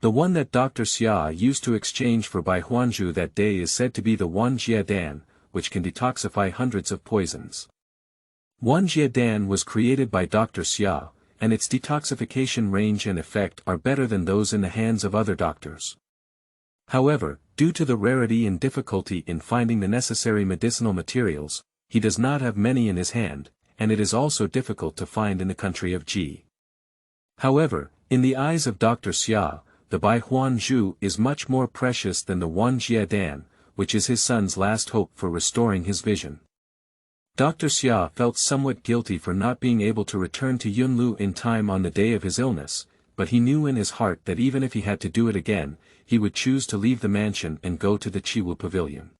The one that Dr. Xia used to exchange for Bai Huanzhu that day is said to be the Wanjia Dan, which can detoxify hundreds of poisons. Wanjia Dan was created by Dr. Xia, and its detoxification range and effect are better than those in the hands of other doctors. However, due to the rarity and difficulty in finding the necessary medicinal materials, he does not have many in his hand, and it is also difficult to find in the country of Ji. However, in the eyes of Dr. Xia, the Bai Huanzhu is much more precious than the Wanjia Dan, which is his son's last hope for restoring his vision. Dr. Xia felt somewhat guilty for not being able to return to Yunlu in time on the day of his illness, but he knew in his heart that even if he had to do it again, he would choose to leave the mansion and go to the Qingluo Pavilion.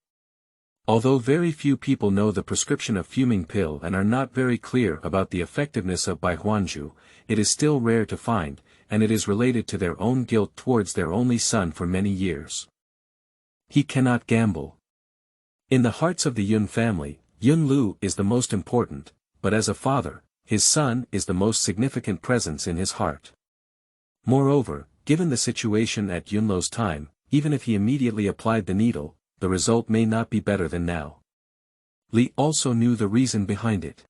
Although very few people know the prescription of fuming pill and are not very clear about the effectiveness of Bai Huanzhu, it is still rare to find, and it is related to their own guilt towards their only son for many years. He cannot gamble. In the hearts of the Yun family, Yun Lu is the most important, but as a father, his son is the most significant presence in his heart. Moreover, given the situation at Yun Luo's time, even if he immediately applied the needle, the result may not be better than now. Li also knew the reason behind it.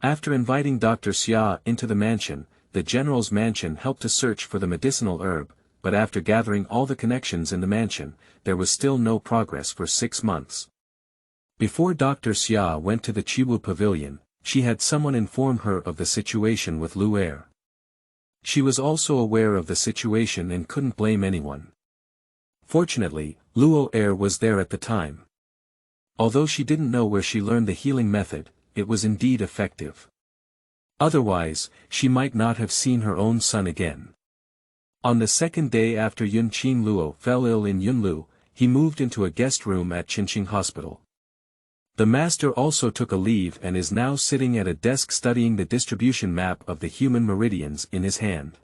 After inviting Dr. Xia into the mansion, the general's mansion helped to search for the medicinal herb, but after gathering all the connections in the mansion, there was still no progress for 6 months. Before Dr. Xia went to the Qingluo Pavilion, she had someone inform her of the situation with Lu Er. She was also aware of the situation and couldn't blame anyone. Fortunately, Luo Er was there at the time. Although she didn't know where she learned the healing method, it was indeed effective. Otherwise, she might not have seen her own son again. On the 2nd day after Yun Qingluo fell ill in Yunlu, he moved into a guest room at Qinqing Hospital. The master also took a leave and is now sitting at a desk studying the distribution map of the human meridians in his hand.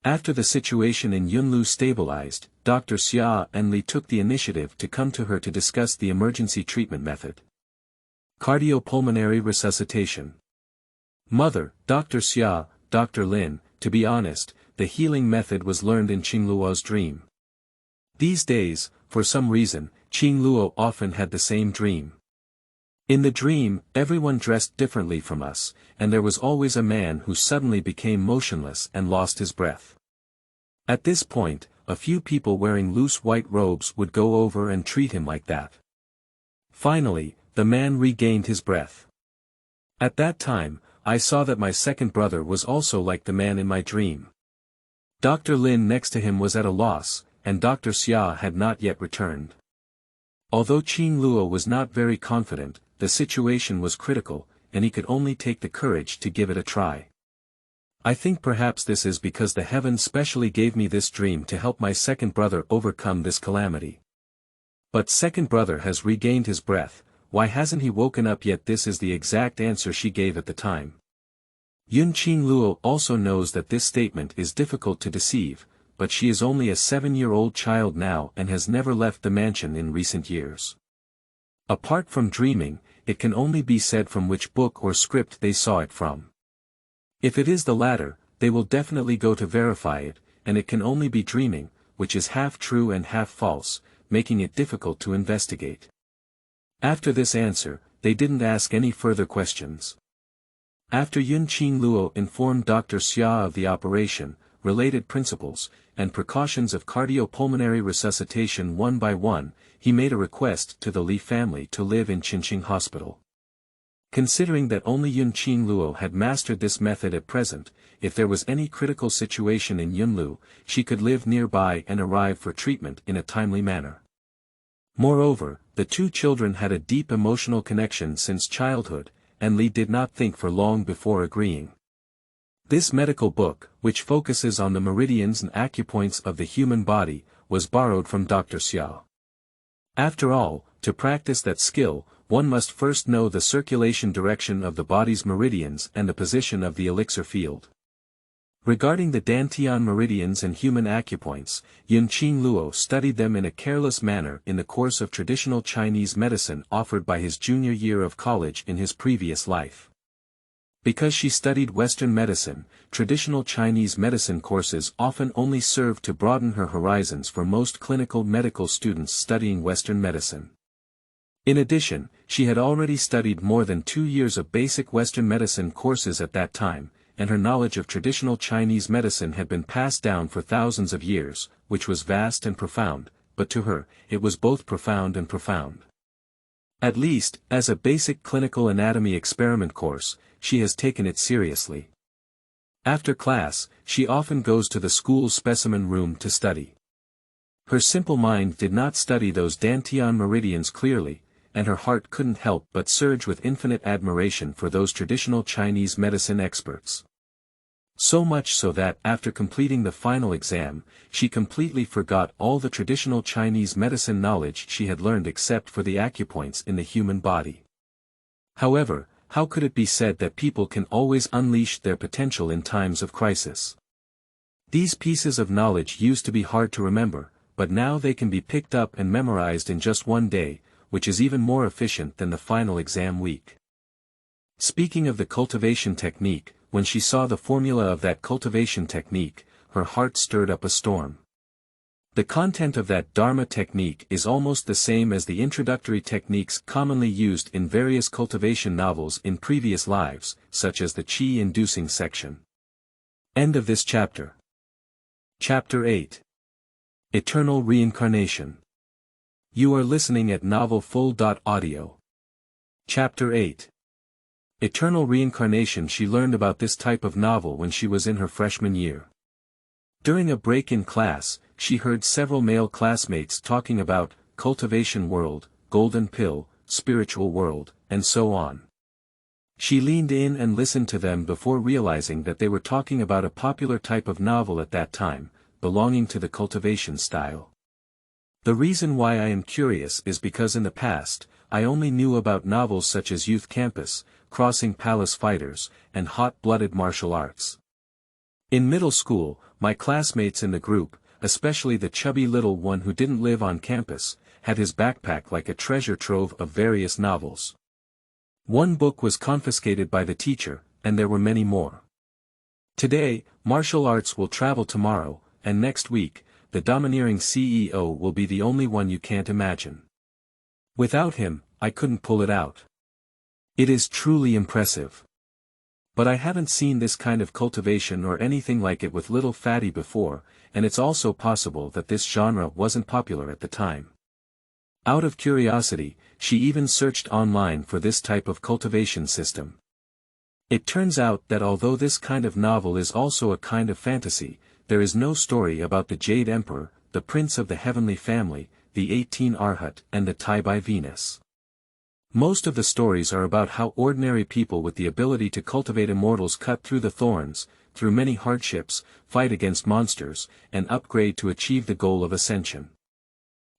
After the situation in Yunlu stabilized, Dr. Xia and Li took the initiative to come to her to discuss the emergency treatment method. Cardiopulmonary resuscitation. Mother, Dr. Xia, Dr. Lin, to be honest, the healing method was learned in Qingluo's dream. These days, for some reason, Qingluo often had the same dream. In the dream, everyone dressed differently from us, and there was always a man who suddenly became motionless and lost his breath. At this point, a few people wearing loose white robes would go over and treat him like that. Finally, the man regained his breath. At that time, I saw that my second brother was also like the man in my dream. Dr. Lin next to him was at a loss, and Dr. Xia had not yet returned. Although Qingluo was not very confident, the situation was critical, and he could only take the courage to give it a try. I think perhaps this is because the heavens specially gave me this dream to help my second brother overcome this calamity. But second brother has regained his breath, why hasn't he woken up yet? This is the exact answer she gave at the time. Yun Qingluo also knows that this statement is difficult to deceive, but she is only a 7-year-old child now and has never left the mansion in recent years. Apart from dreaming, it can only be said from which book or script they saw it from. If it is the latter, they will definitely go to verify it, and it can only be dreaming, which is half true and half false, making it difficult to investigate. After this answer, they didn't ask any further questions. After Yun Qingluo informed Dr. Xia of the operation, related principles, and precautions of cardiopulmonary resuscitation one by one, he made a request to the Li family to live in Qingqing Hospital. Considering that only Qingluo had mastered this method at present, if there was any critical situation in Yunlu, she could live nearby and arrive for treatment in a timely manner. Moreover, the two children had a deep emotional connection since childhood, and Li did not think for long before agreeing. This medical book, which focuses on the meridians and acupoints of the human body, was borrowed from Dr. Xiao. After all, to practice that skill, one must first know the circulation direction of the body's meridians and the position of the elixir field. Regarding the Dantian meridians and human acupoints, Qingluo studied them in a careless manner in the course of traditional Chinese medicine offered by his junior year of college in his previous life. Because she studied Western medicine, traditional Chinese medicine courses often only served to broaden her horizons for most clinical medical students studying Western medicine. In addition, she had already studied more than 2 years of basic Western medicine courses at that time, and her knowledge of traditional Chinese medicine had been passed down for thousands of years, which was vast and profound, but to her, it was both profound and profound. At least, as a basic clinical anatomy experiment course, she has taken it seriously. After class, she often goes to the school's specimen room to study. Her simple mind did not study those Dantian meridians clearly, and her heart couldn't help but surge with infinite admiration for those traditional Chinese medicine experts. So much so that after completing the final exam, she completely forgot all the traditional Chinese medicine knowledge she had learned except for the acupoints in the human body. However, how could it be said that people can always unleash their potential in times of crisis? These pieces of knowledge used to be hard to remember, but now they can be picked up and memorized in just one day, which is even more efficient than the final exam week. Speaking of the cultivation technique, when she saw the formula of that cultivation technique, her heart stirred up a storm. The content of that Dharma technique is almost the same as the introductory techniques commonly used in various cultivation novels in previous lives, such as the Qi-inducing section. End of this chapter. Chapter 8. Eternal Reincarnation. You are listening at novelfull.audio. Chapter 8. Eternal Reincarnation. She learned about this type of novel when she was in her freshman year. During a break in class, she heard several male classmates talking about Cultivation World, Golden Pill, Spiritual World, and so on. She leaned in and listened to them before realizing that they were talking about a popular type of novel at that time, belonging to the cultivation style. The reason why I am curious is because in the past, I only knew about novels such as Youth Campus, Crossing Palace Fighters, and Hot-Blooded Martial Arts. In middle school, my classmates in the group, especially the chubby little one who didn't live on campus, had his backpack like a treasure trove of various novels. One book was confiscated by the teacher, and there were many more. Today, martial arts will travel tomorrow, and next week, the domineering CEO will be the only one you can't imagine. Without him, I couldn't pull it out. It is truly impressive. But I haven't seen this kind of cultivation or anything like it with Little Fatty before, and it's also possible that this genre wasn't popular at the time. Out of curiosity, she even searched online for this type of cultivation system. It turns out that although this kind of novel is also a kind of fantasy, there is no story about the Jade Emperor, the Prince of the Heavenly Family, the 18 Arhat, and the Tai-Bai Venus. Most of the stories are about how ordinary people with the ability to cultivate immortals cut through the thorns, through many hardships, fight against monsters, and upgrade to achieve the goal of ascension.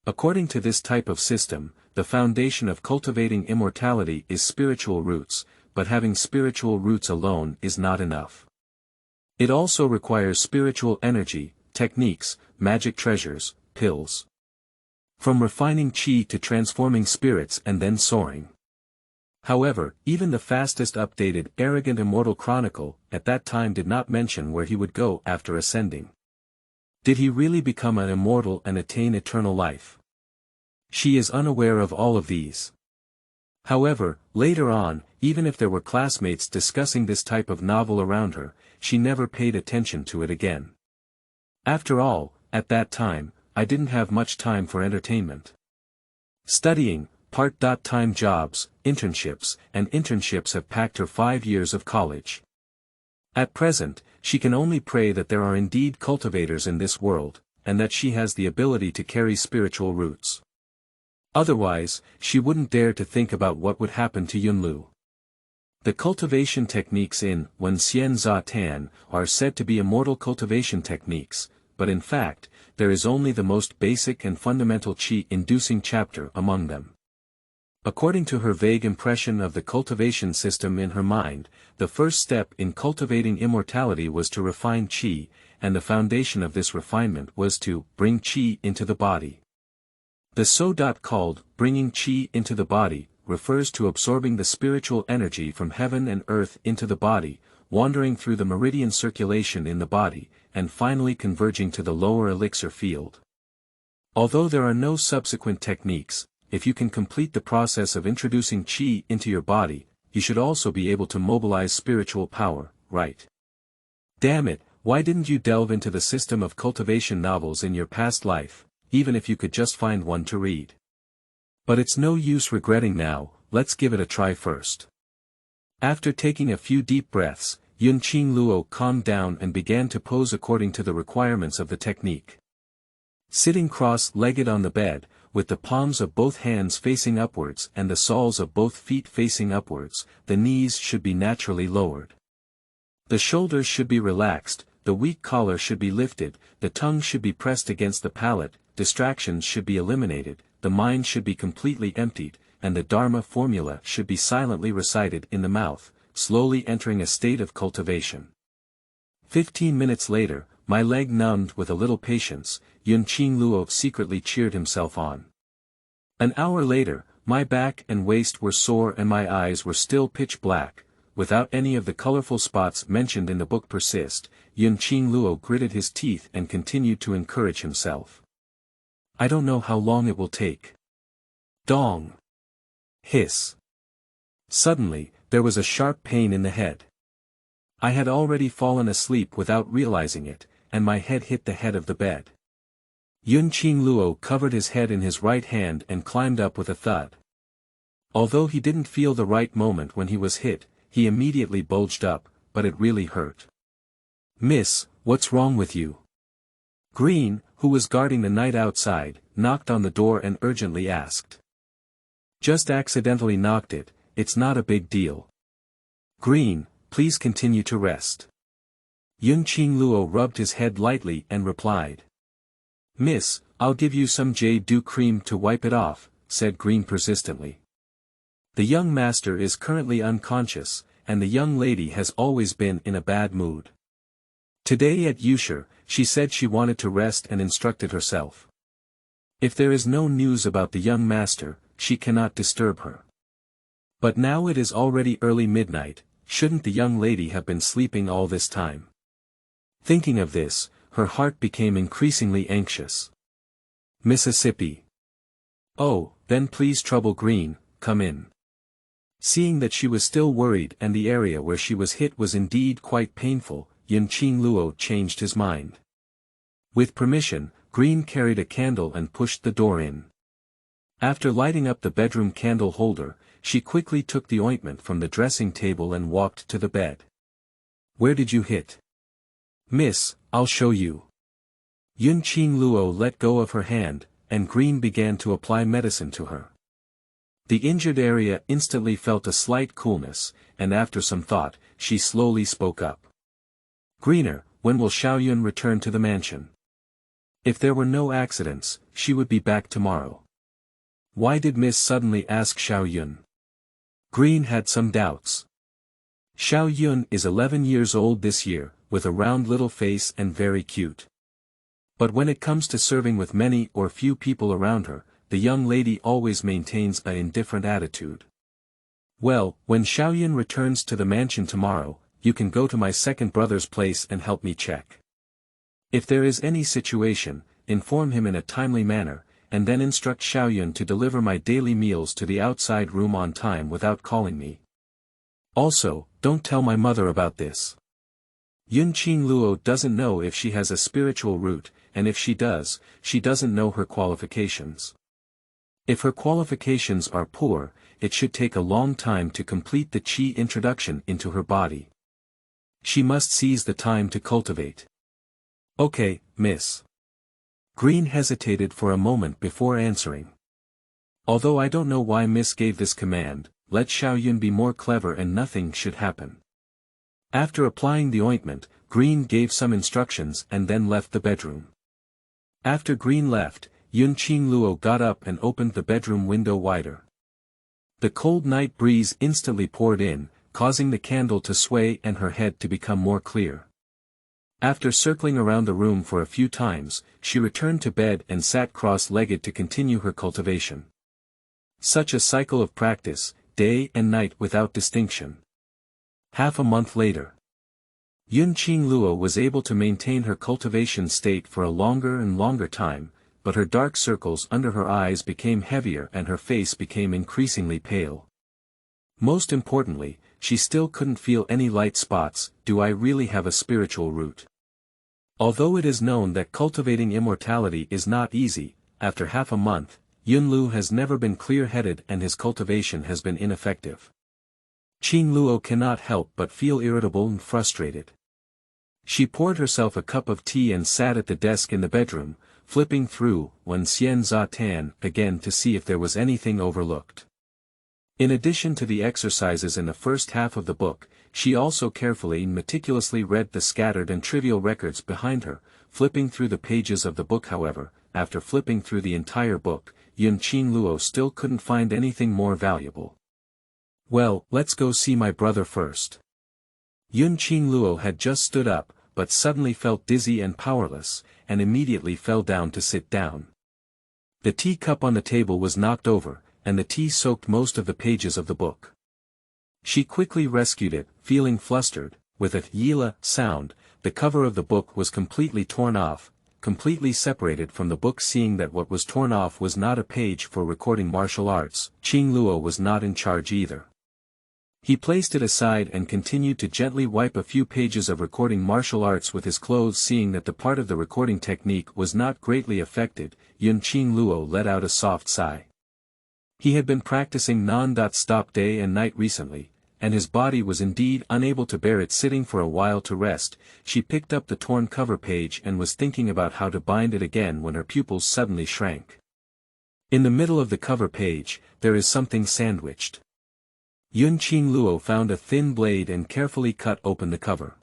According to this type of system, the foundation of cultivating immortality is spiritual roots, but having spiritual roots alone is not enough. It also requires spiritual energy, techniques, magic treasures, pills. From refining qi to transforming spirits and then soaring. However, even the fastest updated arrogant immortal chronicle at that time did not mention where he would go after ascending. Did he really become an immortal and attain eternal life? She is unaware of all of these. However, later on, even if there were classmates discussing this type of novel around her, she never paid attention to it again. After all, at that time, I didn't have much time for entertainment. Studying, part-time jobs, internships have packed her 5 years of college. At present, she can only pray that there are indeed cultivators in this world, and that she has the ability to carry spiritual roots. Otherwise, she wouldn't dare to think about what would happen to Yunlu. The cultivation techniques in Wen Xian Za Tan are said to be immortal cultivation techniques, but in fact, there is only the most basic and fundamental qi-inducing chapter among them. According to her vague impression of the cultivation system in her mind, the first step in cultivating immortality was to refine qi, and the foundation of this refinement was to bring qi into the body. The called bringing qi into the body refers to absorbing the spiritual energy from heaven and earth into the body, wandering through the meridian circulation in the body, and finally converging to the lower elixir field. Although there are no subsequent techniques, if you can complete the process of introducing qi into your body, you should also be able to mobilize spiritual power, right? Damn it, why didn't you delve into the system of cultivation novels in your past life, even if you could just find one to read? But it's no use regretting now, let's give it a try first. After taking a few deep breaths, Qingluo calmed down and began to pose according to the requirements of the technique. Sitting cross-legged on the bed, with the palms of both hands facing upwards and the soles of both feet facing upwards, the knees should be naturally lowered. The shoulders should be relaxed, the weak collar should be lifted, the tongue should be pressed against the palate, distractions should be eliminated, the mind should be completely emptied, and the Dharma formula should be silently recited in the mouth, slowly entering a state of cultivation. 15 minutes later, my leg numbed with a little patience, Qingluo secretly cheered himself on. An hour later, my back and waist were sore and my eyes were still pitch black, without any of the colorful spots mentioned in the book persist. Qingluo gritted his teeth and continued to encourage himself. I don't know how long it will take. Dong. Hiss. Suddenly, there was a sharp pain in the head. I had already fallen asleep without realizing it, and my head hit the head of the bed. Qingluo covered his head in his right hand and climbed up with a thud. Although he didn't feel the right moment when he was hit, he immediately bulged up, but it really hurt. Miss, what's wrong with you? Green, who was guarding the night outside, knocked on the door and urgently asked. Just accidentally knocked it, it's not a big deal. Green, please continue to rest. Qingluo rubbed his head lightly and replied. Miss, I'll give you some jade cream to wipe it off, said Green persistently. The young master is currently unconscious, and the young lady has always been in a bad mood. Today at Yusher, she said she wanted to rest and instructed herself. If there is no news about the young master, she cannot disturb her. But now it is already early midnight, shouldn't the young lady have been sleeping all this time? Thinking of this, her heart became increasingly anxious. Mississippi. Oh, then please trouble Green, come in. Seeing that she was still worried and the area where she was hit was indeed quite painful, Qingluo changed his mind. With permission, Green carried a candle and pushed the door in. After lighting up the bedroom candle holder, she quickly took the ointment from the dressing table and walked to the bed. Where did you hit? Miss, I'll show you. Qingluo let go of her hand, and Green began to apply medicine to her. The injured area instantly felt a slight coolness, and after some thought, she slowly spoke up. Greener, when will Xiaoyun return to the mansion? If there were no accidents, she would be back tomorrow. Why did Miss suddenly ask Xiaoyun? Green had some doubts. Xiaoyun is 11 years old this year, with a round little face and very cute. But when it comes to serving with many or few people around her, the young lady always maintains an indifferent attitude. Well, when Xiaoyun returns to the mansion tomorrow, you can go to my second brother's place and help me check. If there is any situation, inform him in a timely manner, and then instruct Xiaoyun to deliver my daily meals to the outside room on time without calling me. Also, don't tell my mother about this. Qingluo doesn't know if she has a spiritual root, and if she does, she doesn't know her qualifications. If her qualifications are poor, it should take a long time to complete the qi introduction into her body. She must seize the time to cultivate. Okay, miss. Green hesitated for a moment before answering. Although I don't know why miss gave this command, let Xiaoyun be more clever and nothing should happen. After applying the ointment, Green gave some instructions and then left the bedroom. After Green left, Qingluo got up and opened the bedroom window wider. The cold night breeze instantly poured in, causing the candle to sway and her head to become more clear. After circling around the room for a few times, she returned to bed and sat cross-legged to continue her cultivation. Such a cycle of practice, day and night without distinction. Half a month later, Qingluo was able to maintain her cultivation state for a longer and longer time, but her dark circles under her eyes became heavier and her face became increasingly pale. Most importantly, she still couldn't feel any light spots. Do I really have a spiritual root? Although it is known that cultivating immortality is not easy, after half a month, Yunlu has never been clear-headed and his cultivation has been ineffective. Qingluo cannot help but feel irritable and frustrated. She poured herself a cup of tea and sat at the desk in the bedroom, flipping through Wen Xian Za Tan again to see if there was anything overlooked. In addition to the exercises in the first half of the book, she also carefully and meticulously read the scattered and trivial records behind her, flipping through the pages of the book. However, after flipping through the entire book, Qingluo still couldn't find anything more valuable. Well, let's go see my brother first. Qingluo had just stood up, but suddenly felt dizzy and powerless, and immediately fell down to sit down. The tea cup on the table was knocked over, and the tea soaked most of the pages of the book. She quickly rescued it, feeling flustered. With a yila sound, the cover of the book was completely torn off, completely separated from the book. Seeing that what was torn off was not a page for recording martial arts, Qingluo was not in charge either. He placed it aside and continued to gently wipe a few pages of recording martial arts with his clothes. Seeing that the part of the recording technique was not greatly affected, Qingluo let out a soft sigh. He had been practicing non-stop day and night recently, and his body was indeed unable to bear it. Sitting for a while to rest, she picked up the torn cover page and was thinking about how to bind it again when her pupils suddenly shrank. In the middle of the cover page, there is something sandwiched. Qingluo found a thin blade and carefully cut open the cover.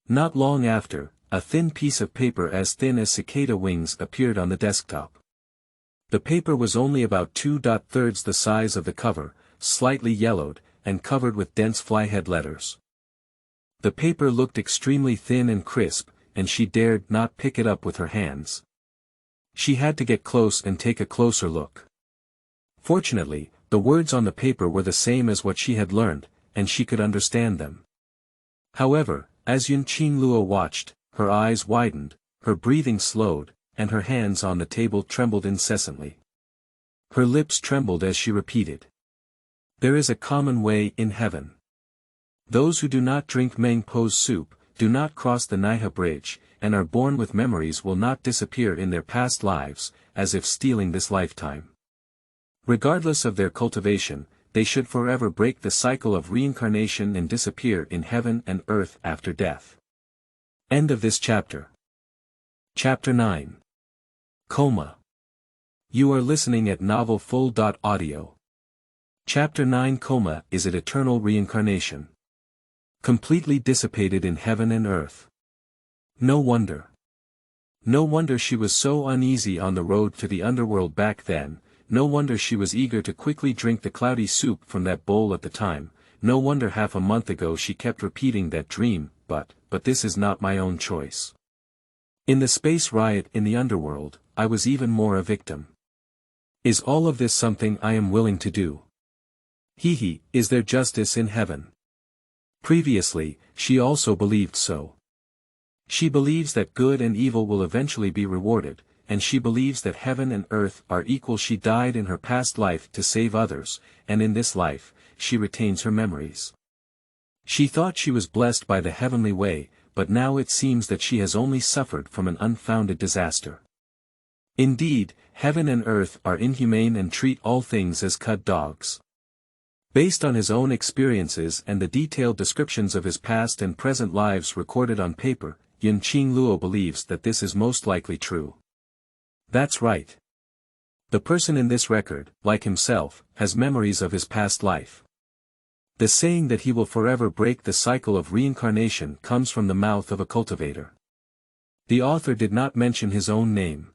Not long after, a thin piece of paper as thin as cicada wings appeared on the desktop. The paper was only about 2/3 the size of the cover, slightly yellowed, and covered with dense flyhead letters. The paper looked extremely thin and crisp, and she dared not pick it up with her hands. She had to get close and take a closer look. Fortunately, the words on the paper were the same as what she had learned, and she could understand them. However, as Qingluo watched, her eyes widened, her breathing slowed, and her hands on the table trembled incessantly. Her lips trembled as she repeated. There is a common way in heaven. Those who do not drink Meng Po's soup, do not cross the Niha bridge, and are born with memories will not disappear in their past lives, as if stealing this lifetime. Regardless of their cultivation, they should forever break the cycle of reincarnation and disappear in heaven and earth after death. End of this chapter. Chapter 9. Coma. You are listening at novelfull.audio. Chapter 9. Coma. Is it eternal reincarnation? Completely dissipated in heaven and earth. No wonder. No wonder she was so uneasy on the road to the underworld back then. No wonder she was eager to quickly drink the cloudy soup from that bowl at the time. No wonder half a month ago she kept repeating that dream, but this is not my own choice. In the space riot in the underworld, I was even more a victim. Is all of this something I am willing to do? Is there justice in heaven? Previously, she also believed so. She believes that good and evil will eventually be rewarded, and she believes that heaven and earth are equal. She died in her past life to save others, and in this life, she retains her memories. She thought she was blessed by the heavenly way, but now it seems that she has only suffered from an unfounded disaster. Indeed, heaven and earth are inhumane and treat all things as cud dogs. Based on his own experiences and the detailed descriptions of his past and present lives recorded on paper, Qingluo believes that this is most likely true. That's right. The person in this record, like himself, has memories of his past life. The saying that he will forever break the cycle of reincarnation comes from the mouth of a cultivator. The author did not mention his own name.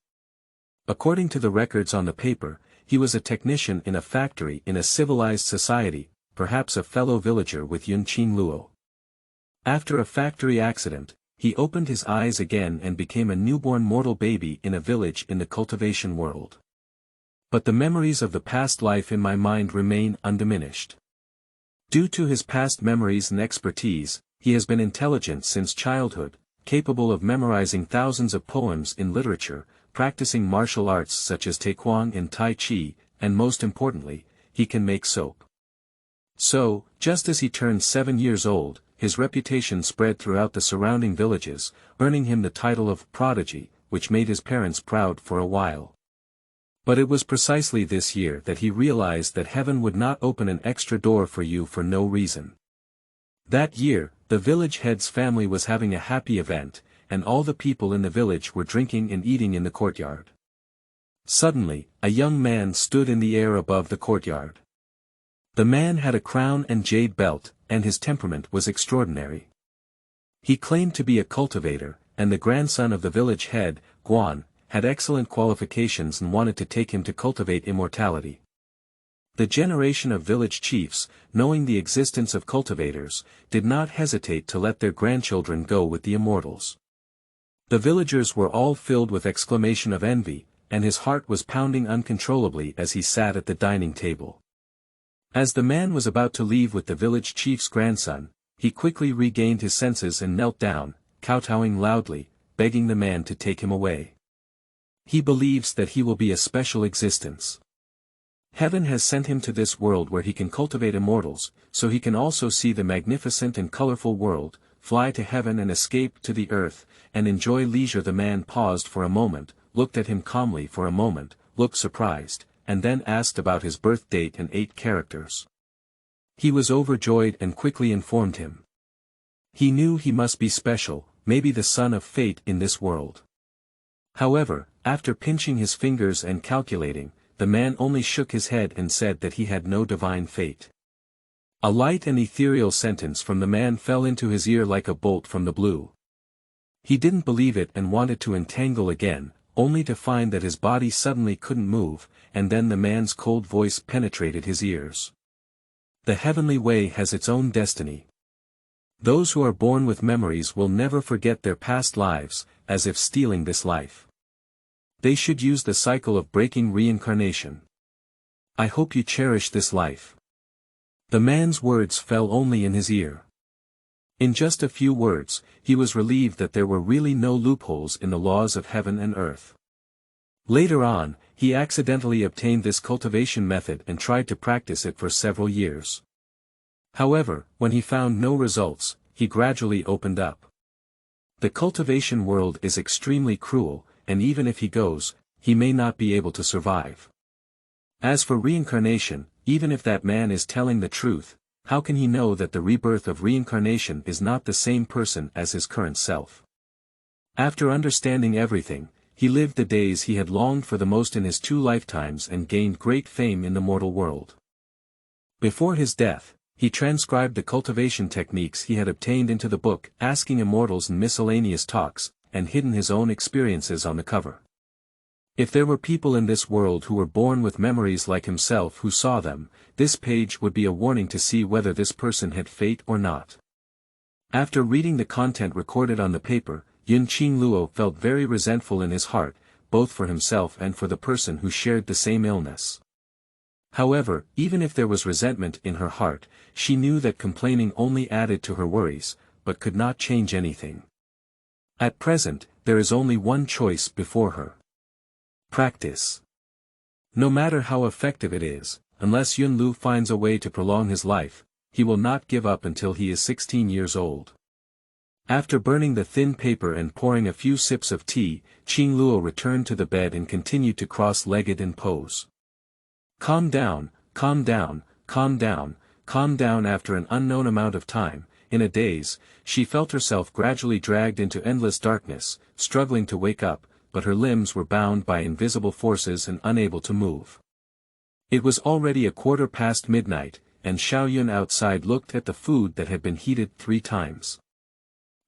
According to the records on the paper, he was a technician in a factory in a civilized society, perhaps a fellow villager with Qingluo. After a factory accident, he opened his eyes again and became a newborn mortal baby in a village in the cultivation world. But the memories of the past life in my mind remain undiminished. Due to his past memories and expertise, he has been intelligent since childhood, capable of memorizing thousands of poems in literature, practicing martial arts such as taekwondo and tai chi, and most importantly, he can make soap. So, just as he turned 7 years old, his reputation spread throughout the surrounding villages, earning him the title of prodigy, which made his parents proud for a while. But it was precisely this year that he realized that heaven would not open an extra door for you for no reason. That year, the village head's family was having a happy event, and all the people in the village were drinking and eating in the courtyard. Suddenly, a young man stood in the air above the courtyard. The man had a crown and jade belt, and his temperament was extraordinary. He claimed to be a cultivator, and the grandson of the village head, Guan, had excellent qualifications and wanted to take him to cultivate immortality. The generation of village chiefs, knowing the existence of cultivators, did not hesitate to let their grandchildren go with the Immortals. The villagers were all filled with exclamation of envy, and his heart was pounding uncontrollably as he sat at the dining table. As the man was about to leave with the village chief's grandson, he quickly regained his senses and knelt down, kowtowing loudly, begging the man to take him away. He believes that he will be a special existence. Heaven has sent him to this world where he can cultivate immortals, so he can also see the magnificent and colorful world, fly to heaven and escape to the earth, and enjoy leisure. The man paused for a moment, looked at him calmly for a moment, looked surprised, and then asked about his birth date and 8 characters. He was overjoyed and quickly informed him. He knew he must be special, maybe the son of fate in this world. However, after pinching his fingers and calculating, the man only shook his head and said that he had no divine fate. A light and ethereal sentence from the man fell into his ear like a bolt from the blue. He didn't believe it and wanted to entangle again, only to find that his body suddenly couldn't move, and then the man's cold voice penetrated his ears. The heavenly way has its own destiny. Those who are born with memories will never forget their past lives, as if stealing this life. They should use the cycle of breaking reincarnation. I hope you cherish this life. The man's words fell only in his ear. In just a few words, he was relieved that there were really no loopholes in the laws of heaven and earth. Later on, he accidentally obtained this cultivation method and tried to practice it for several years. However, when he found no results, he gradually opened up. The cultivation world is extremely cruel, and even if he goes, he may not be able to survive. As for reincarnation, even if that man is telling the truth, how can he know that the rebirth of reincarnation is not the same person as his current self? After understanding everything, he lived the days he had longed for the most in his 2 lifetimes and gained great fame in the mortal world. Before his death, he transcribed the cultivation techniques he had obtained into the book Asking Immortals and Miscellaneous Talks, and hidden his own experiences on the cover. If there were people in this world who were born with memories like himself who saw them, this page would be a warning to see whether this person had fate or not. After reading the content recorded on the paper, Qingluo felt very resentful in his heart, both for himself and for the person who shared the same illness. However, even if there was resentment in her heart, she knew that complaining only added to her worries, but could not change anything. At present, there is only one choice before her. Practice. No matter how effective it is, unless Qingluo finds a way to prolong his life, he will not give up until he is 16 years old. After burning the thin paper and pouring a few sips of tea, Qingluo returned to the bed and continued to cross-legged and pose. Calm down, calm down, calm down, calm down. After an unknown amount of time, in a daze, she felt herself gradually dragged into endless darkness, struggling to wake up, but her limbs were bound by invisible forces and unable to move. It was already 1:15 midnight, and Xiaoyun outside looked at the food that had been heated 3 times.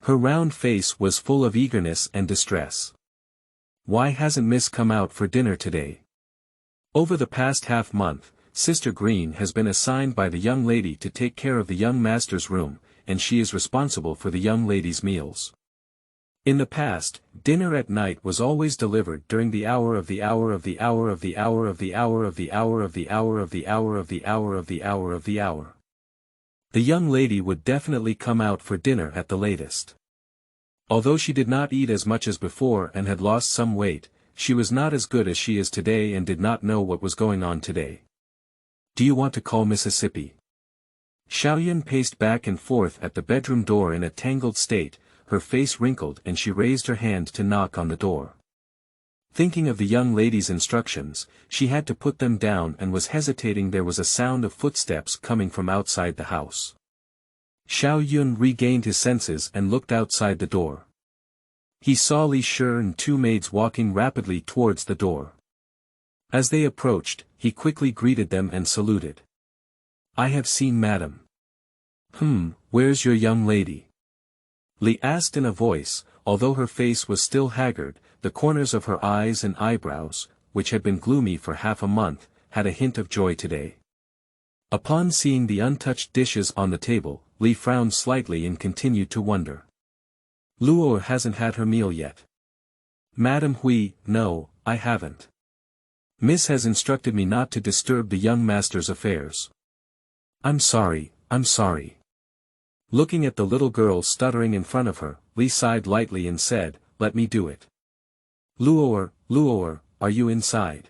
Her round face was full of eagerness and distress. Why hasn't Miss come out for dinner today? Over the past half-month, Sister Green has been assigned by the young lady to take care of the young master's room, and she is responsible for the young lady's meals. In the past, dinner at night was always delivered during the hour of the hour of the hour of the hour of the hour of the hour of the hour of the hour of the hour of the hour of the hour. The young lady would definitely come out for dinner at the latest. Although she did not eat as much as before and had lost some weight, she was not as good as she is today and did not know what was going on today. Do you want to call Mississippi? Xiaoyun paced back and forth at the bedroom door in a tangled state, her face wrinkled and she raised her hand to knock on the door. Thinking of the young lady's instructions, she had to put them down and was hesitating. There was a sound of footsteps coming from outside the house. Xiaoyun regained his senses and looked outside the door. He saw Li Shi and 2 maids walking rapidly towards the door. As they approached, he quickly greeted them and saluted. I have seen Madam. Where's your young lady? Li asked in a voice, although her face was still haggard. The corners of her eyes and eyebrows, which had been gloomy for half a month, had a hint of joy today. Upon seeing the untouched dishes on the table, Li frowned slightly and continued to wonder. Luo hasn't had her meal yet. Madam Hui, no, I haven't. Miss has instructed me not to disturb the young master's affairs. I'm sorry, I'm sorry. Looking at the little girl stuttering in front of her, Li sighed lightly and said, let me do it. Luo, are you inside?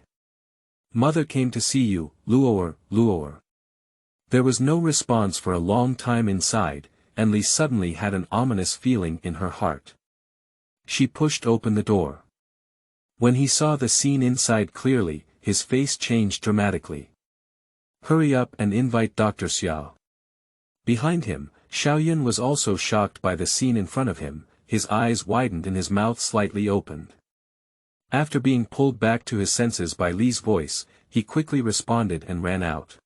Mother came to see you, Luo. There was no response for a long time inside, and Li suddenly had an ominous feeling in her heart. She pushed open the door. When he saw the scene inside clearly, his face changed dramatically. Hurry up and invite Dr. Xiao. Behind him, Xiaoyun was also shocked by the scene in front of him, his eyes widened and his mouth slightly opened. After being pulled back to his senses by Li's voice, he quickly responded and ran out.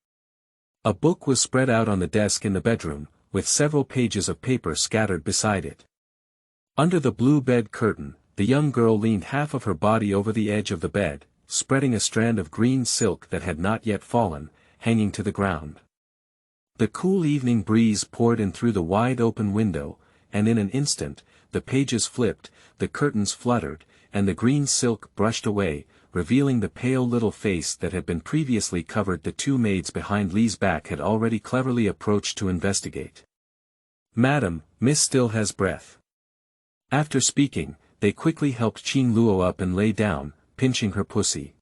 A book was spread out on the desk in the bedroom, with several pages of paper scattered beside it. Under the blue bed curtain, the young girl leaned half of her body over the edge of the bed, spreading a strand of green silk that had not yet fallen, hanging to the ground. The cool evening breeze poured in through the wide-open window, and in an instant, the pages flipped, the curtains fluttered, and the green silk brushed away, revealing the pale little face that had been previously covered. The 2 maids behind Li's back had already cleverly approached to investigate. Madam, Miss still has breath. After speaking, they quickly helped Qingluo up and lay down, pinching her pussy.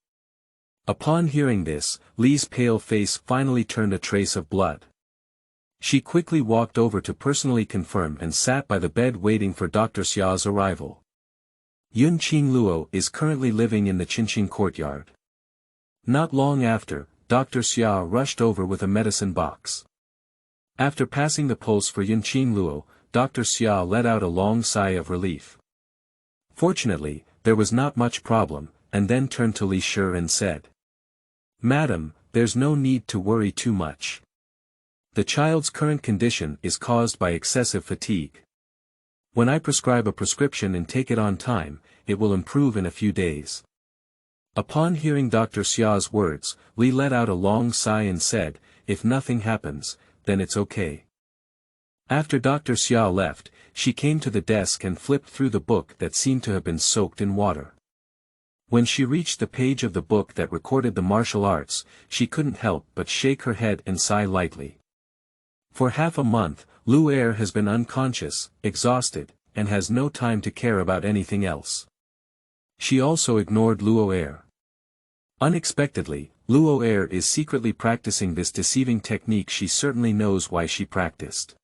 Upon hearing this, Li's pale face finally turned a trace of blood. She quickly walked over to personally confirm and sat by the bed waiting for Dr. Xiao's arrival. Qingluo is currently living in the Qingqing courtyard. Not long after, Dr. Xiao rushed over with a medicine box. After passing the pulse for Qingluo, Dr. Xiao let out a long sigh of relief. Fortunately, there was not much problem, and then turned to Li Shi and said, Madam, there's no need to worry too much. The child's current condition is caused by excessive fatigue. When I prescribe a prescription and take it on time, it will improve in a few days. Upon hearing Dr. Xiao's words, Li let out a long sigh and said, if nothing happens, then it's okay. After Dr. Xiao left, she came to the desk and flipped through the book that seemed to have been soaked in water. When she reached the page of the book that recorded the martial arts, she couldn't help but shake her head and sigh lightly. For half a month, Lu Er has been unconscious, exhausted, and has no time to care about anything else. She also ignored Luo Er. Unexpectedly, Luo Er is secretly practicing this deceiving technique. She certainly knows why she practiced.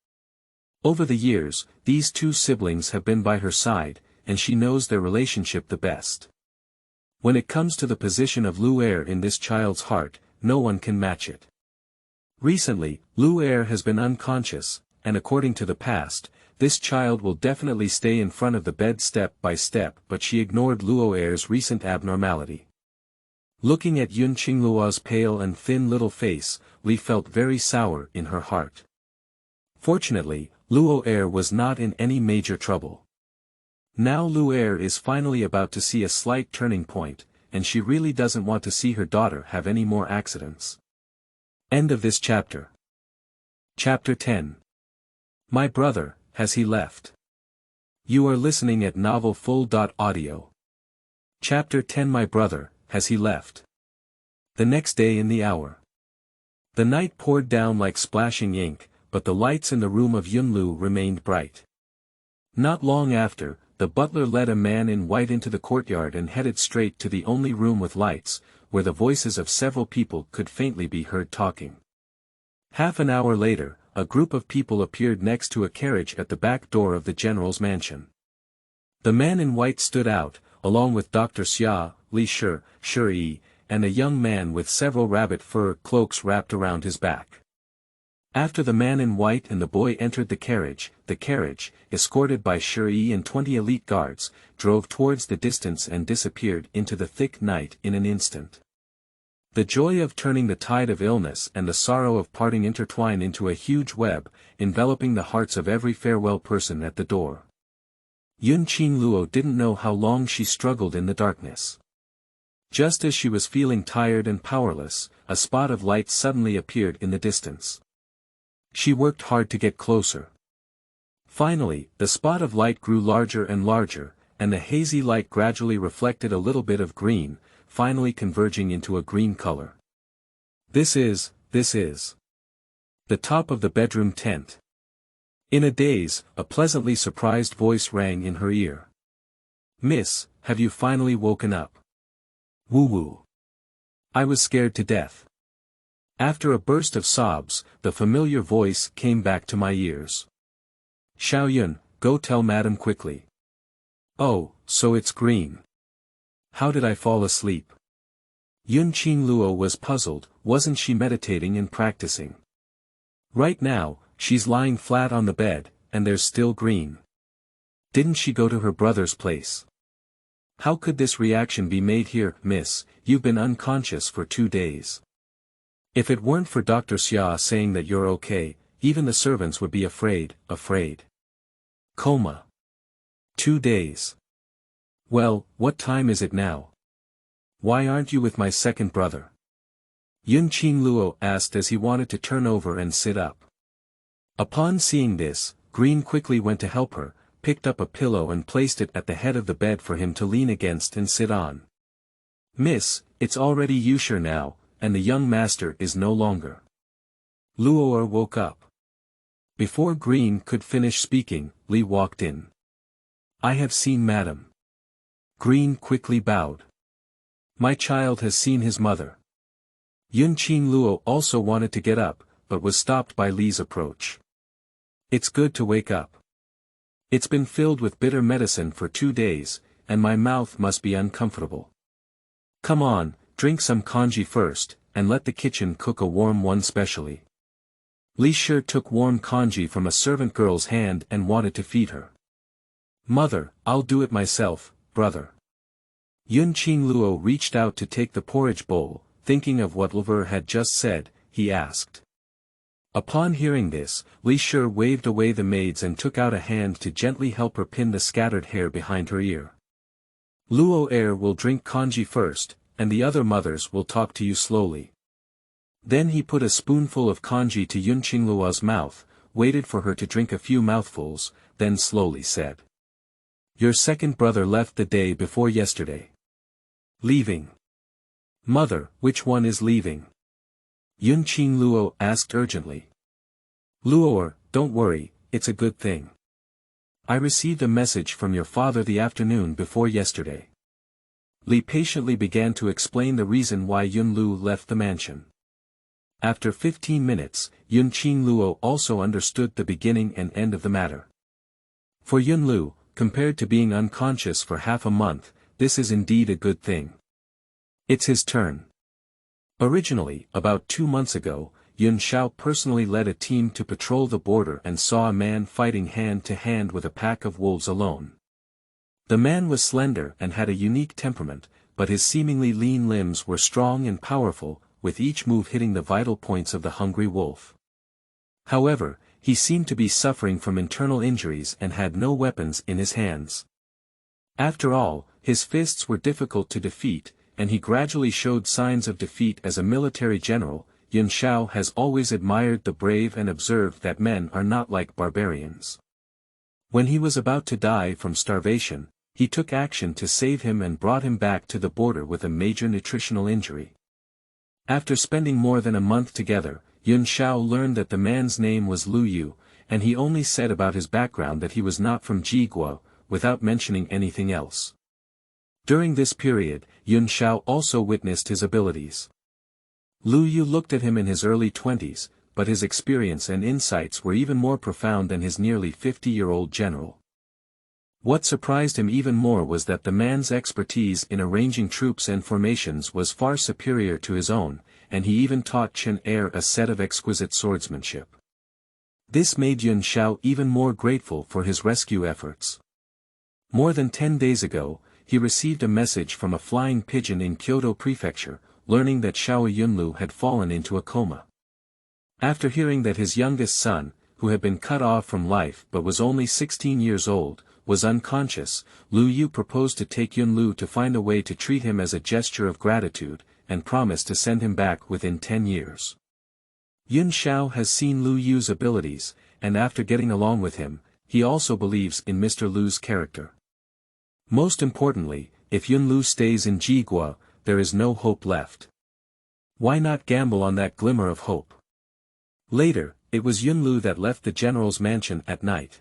Over the years, these two siblings have been by her side, and she knows their relationship the best. When it comes to the position of Luo in this child's heart, no one can match it. Recently, Luo has been unconscious, and according to the past, this child will definitely stay in front of the bed step by step, but she ignored Luo's recent abnormality. Looking at Qingluo's pale and thin little face, Li felt very sour in her heart. Fortunately, Luo was not in any major trouble. Now Luo is finally about to see a slight turning point, and she really doesn't want to see her daughter have any more accidents. End of this chapter. Chapter 10. My brother, has he left? You are listening at novelfull.audio. Chapter 10. My brother, has he left? The next day in the hour. The night poured down like splashing ink, but the lights in the room of Yunlu remained bright. Not long after, the butler led a man in white into the courtyard and headed straight to the only room with lights, where the voices of several people could faintly be heard talking. Half an hour later, a group of people appeared next to a carriage at the back door of the general's mansion. The man in white stood out, along with Dr. Xia, Li Shi, and a young man with several rabbit fur cloaks wrapped around his back. After the man in white and the boy entered the carriage, escorted by Shi and 20 elite guards, drove towards the distance and disappeared into the thick night in an instant. The joy of turning the tide of illness and the sorrow of parting intertwine into a huge web, enveloping the hearts of every farewell person at the door. Qingluo didn't know how long she struggled in the darkness. Just as she was feeling tired and powerless, a spot of light suddenly appeared in the distance. She worked hard to get closer. Finally, the spot of light grew larger and larger, and the hazy light gradually reflected a little bit of green, finally converging into a green color. This is the top of the bedroom tent. In a daze, a pleasantly surprised voice rang in her ear. Miss, have you finally woken up? Woo-woo. I was scared to death. After a burst of sobs, the familiar voice came back to my ears. Xiaoyun, go tell madam quickly. Oh, so it's green. How did I fall asleep? Qingluo was puzzled. Wasn't she meditating and practicing? Right now, she's lying flat on the bed, and there's still green. Didn't she go to her brother's place? How could this reaction be made here? Miss, you've been unconscious for 2 days. If it weren't for Dr. Xia saying that you're okay, even the servants would be afraid. Coma. 2 days. Well, what time is it now? Why aren't you with my second brother? Qingluo asked as he wanted to turn over and sit up. Upon seeing this, Green quickly went to help her, picked up a pillow and placed it at the head of the bed for him to lean against and sit on. Miss, it's already Yusher now, and the young master is no longer. Luo woke up. Before Green could finish speaking, Li walked in. I have seen madam. Green quickly bowed. My child has seen his mother. Qingluo also wanted to get up, but was stopped by Li's approach. It's good to wake up. It's been filled with bitter medicine for 2 days, and my mouth must be uncomfortable. Come on, drink some congee first, and let the kitchen cook a warm one specially. Li Shi took warm congee from a servant girl's hand and wanted to feed her. Mother, I'll do it myself, brother. Qingluo reached out to take the porridge bowl, thinking of what Lover had just said, he asked. Upon hearing this, Li Shi waved away the maids and took out a hand to gently help her pin the scattered hair behind her ear. Luo will drink congee first, and the other mothers will talk to you slowly. Then he put a spoonful of congee to Qingluo's mouth, waited for her to drink a few mouthfuls, then slowly said. Your second brother left the day before yesterday. Leaving. Mother, which one is leaving? Qingluo asked urgently. Luo, don't worry, it's a good thing. I received a message from your father the afternoon before yesterday. Li patiently began to explain the reason why Yunlu left the mansion. After 15 minutes, Qingluo also understood the beginning and end of the matter. For Yunlu, compared to being unconscious for half a month, this is indeed a good thing. It's his turn. Originally, about 2 months ago, Yun Shao personally led a team to patrol the border and saw a man fighting hand-to-hand with a pack of wolves alone. The man was slender and had a unique temperament, but his seemingly lean limbs were strong and powerful, with each move hitting the vital points of the hungry wolf. However, he seemed to be suffering from internal injuries and had no weapons in his hands. After all, his fists were difficult to defeat, and he gradually showed signs of defeat as a military general. Yun Shao has always admired the brave and observed that men are not like barbarians. When he was about to die from starvation, he took action to save him and brought him back to the border with a major nutritional injury. After spending more than a month together, Yun Shao learned that the man's name was Lu Yu, and he only said about his background that he was not from Qingluo, without mentioning anything else. During this period, Yun Shao also witnessed his abilities. Lu Yu looked at him in his early 20s, but his experience and insights were even more profound than his nearly 50-year-old general. What surprised him even more was that the man's expertise in arranging troops and formations was far superior to his own, and he even taught Chen Er a set of exquisite swordsmanship. This made Yun Shao even more grateful for his rescue efforts. More than 10 days ago, he received a message from a flying pigeon in Kyoto Prefecture, learning that Xiao Yunlu had fallen into a coma. After hearing that his youngest son, who had been cut off from life but was only 16 years old, was unconscious, Lu Yu proposed to take Yunlu to find a way to treat him as a gesture of gratitude, and promised to send him back within 10 years. Yun Shao has seen Lu Yu's abilities, and after getting along with him, he also believes in Mr. Lu's character. Most importantly, if Yunlu stays in Qingluo, there is no hope left. Why not gamble on that glimmer of hope? Later, it was Yunlu that left the general's mansion at night.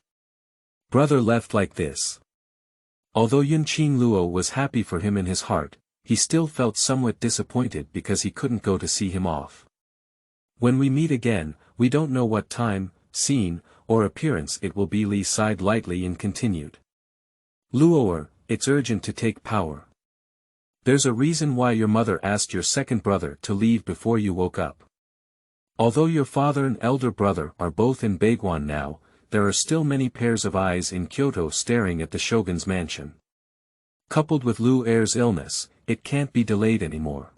Brother left like this. Although Qingluo was happy for him in his heart, he still felt somewhat disappointed because he couldn't go to see him off. When we meet again, we don't know what time, scene, or appearance it will be. Li sighed lightly and continued. Luoer, it's urgent to take power. There's a reason why your mother asked your second brother to leave before you woke up. Although your father and elder brother are both in Baiguan now, there are still many pairs of eyes in Kyoto staring at the shogun's mansion. Coupled with Lu Er's illness, it can't be delayed anymore.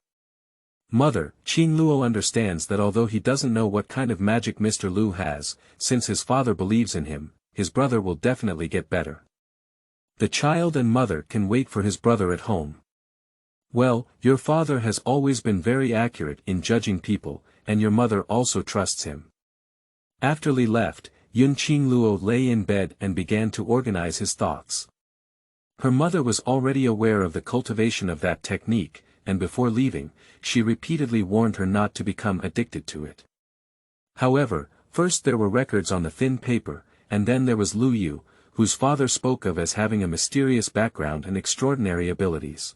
Mother, Qingluo understands that although he doesn't know what kind of magic Mr. Lu has, since his father believes in him, his brother will definitely get better. The child and mother can wait for his brother at home. Well, your father has always been very accurate in judging people, and your mother also trusts him. After Li left, Qingluo lay in bed and began to organize his thoughts. Her mother was already aware of the cultivation of that technique, and before leaving, she repeatedly warned her not to become addicted to it. However, first there were records on the thin paper, and then there was Lu Yu, whose father spoke of as having a mysterious background and extraordinary abilities.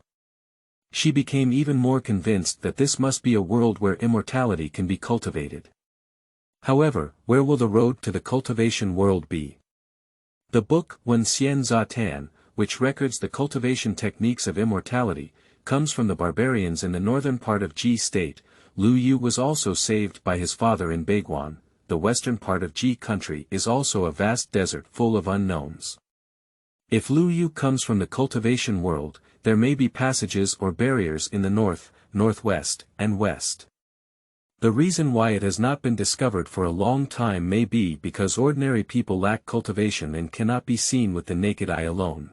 She became even more convinced that this must be a world where immortality can be cultivated. However, where will the road to the cultivation world be? The book Wen Xian Za Tan, which records the cultivation techniques of immortality, comes from the barbarians in the northern part of Ji state. Lu Yu was also saved by his father in Baiguan. The western part of Ji country is also a vast desert full of unknowns. If Lu Yu comes from the cultivation world, there may be passages or barriers in the north, northwest, and west. The reason why it has not been discovered for a long time may be because ordinary people lack cultivation and cannot be seen with the naked eye alone.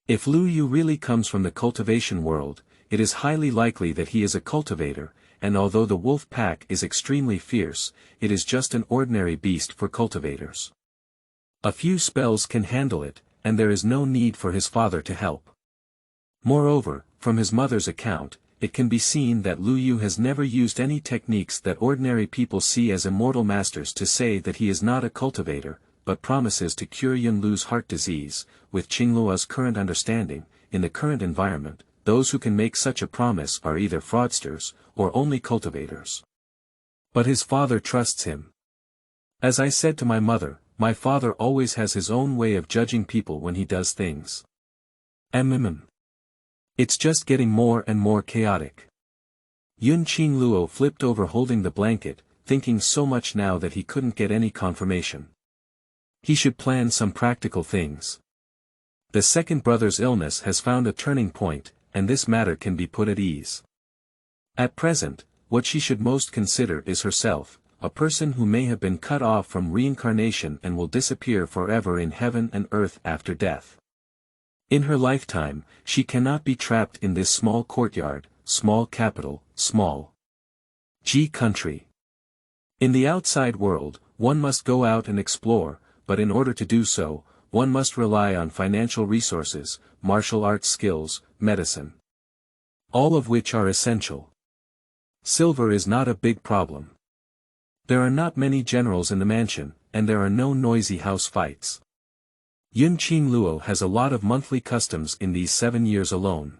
If Lu Yu really comes from the cultivation world, it is highly likely that he is a cultivator, and although the wolf pack is extremely fierce, it is just an ordinary beast for cultivators. A few spells can handle it, and there is no need for his father to help. Moreover, from his mother's account, it can be seen that Lu Yu has never used any techniques that ordinary people see as immortal masters to say that he is not a cultivator, but promises to cure Yunlu's heart disease. With Qingluo's current understanding, in the current environment, those who can make such a promise are either fraudsters, or only cultivators. But his father trusts him. As I said to my mother, my father always has his own way of judging people when he does things. It's just getting more and more chaotic. Qingluo flipped over holding the blanket, thinking so much now that he couldn't get any confirmation. He should plan some practical things. The second brother's illness has found a turning point, and this matter can be put at ease. At present, what she should most consider is herself, a person who may have been cut off from reincarnation and will disappear forever in heaven and earth after death. In her lifetime, she cannot be trapped in this small courtyard, small capital, small G country. In the outside world, one must go out and explore, but in order to do so, one must rely on financial resources, martial arts skills, medicine. All of which are essential. Silver is not a big problem. There are not many generals in the mansion, and there are no noisy house fights. Qingluo has a lot of monthly customs in these 7 years alone.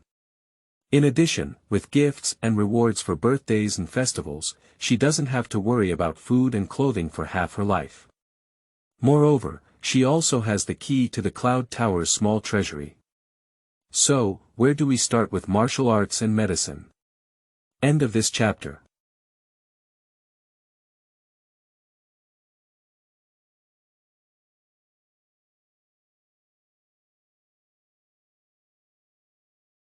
In addition, with gifts and rewards for birthdays and festivals, she doesn't have to worry about food and clothing for half her life. Moreover, she also has the key to the Cloud Tower's small treasury. So, where do we start with martial arts and medicine? End of this chapter.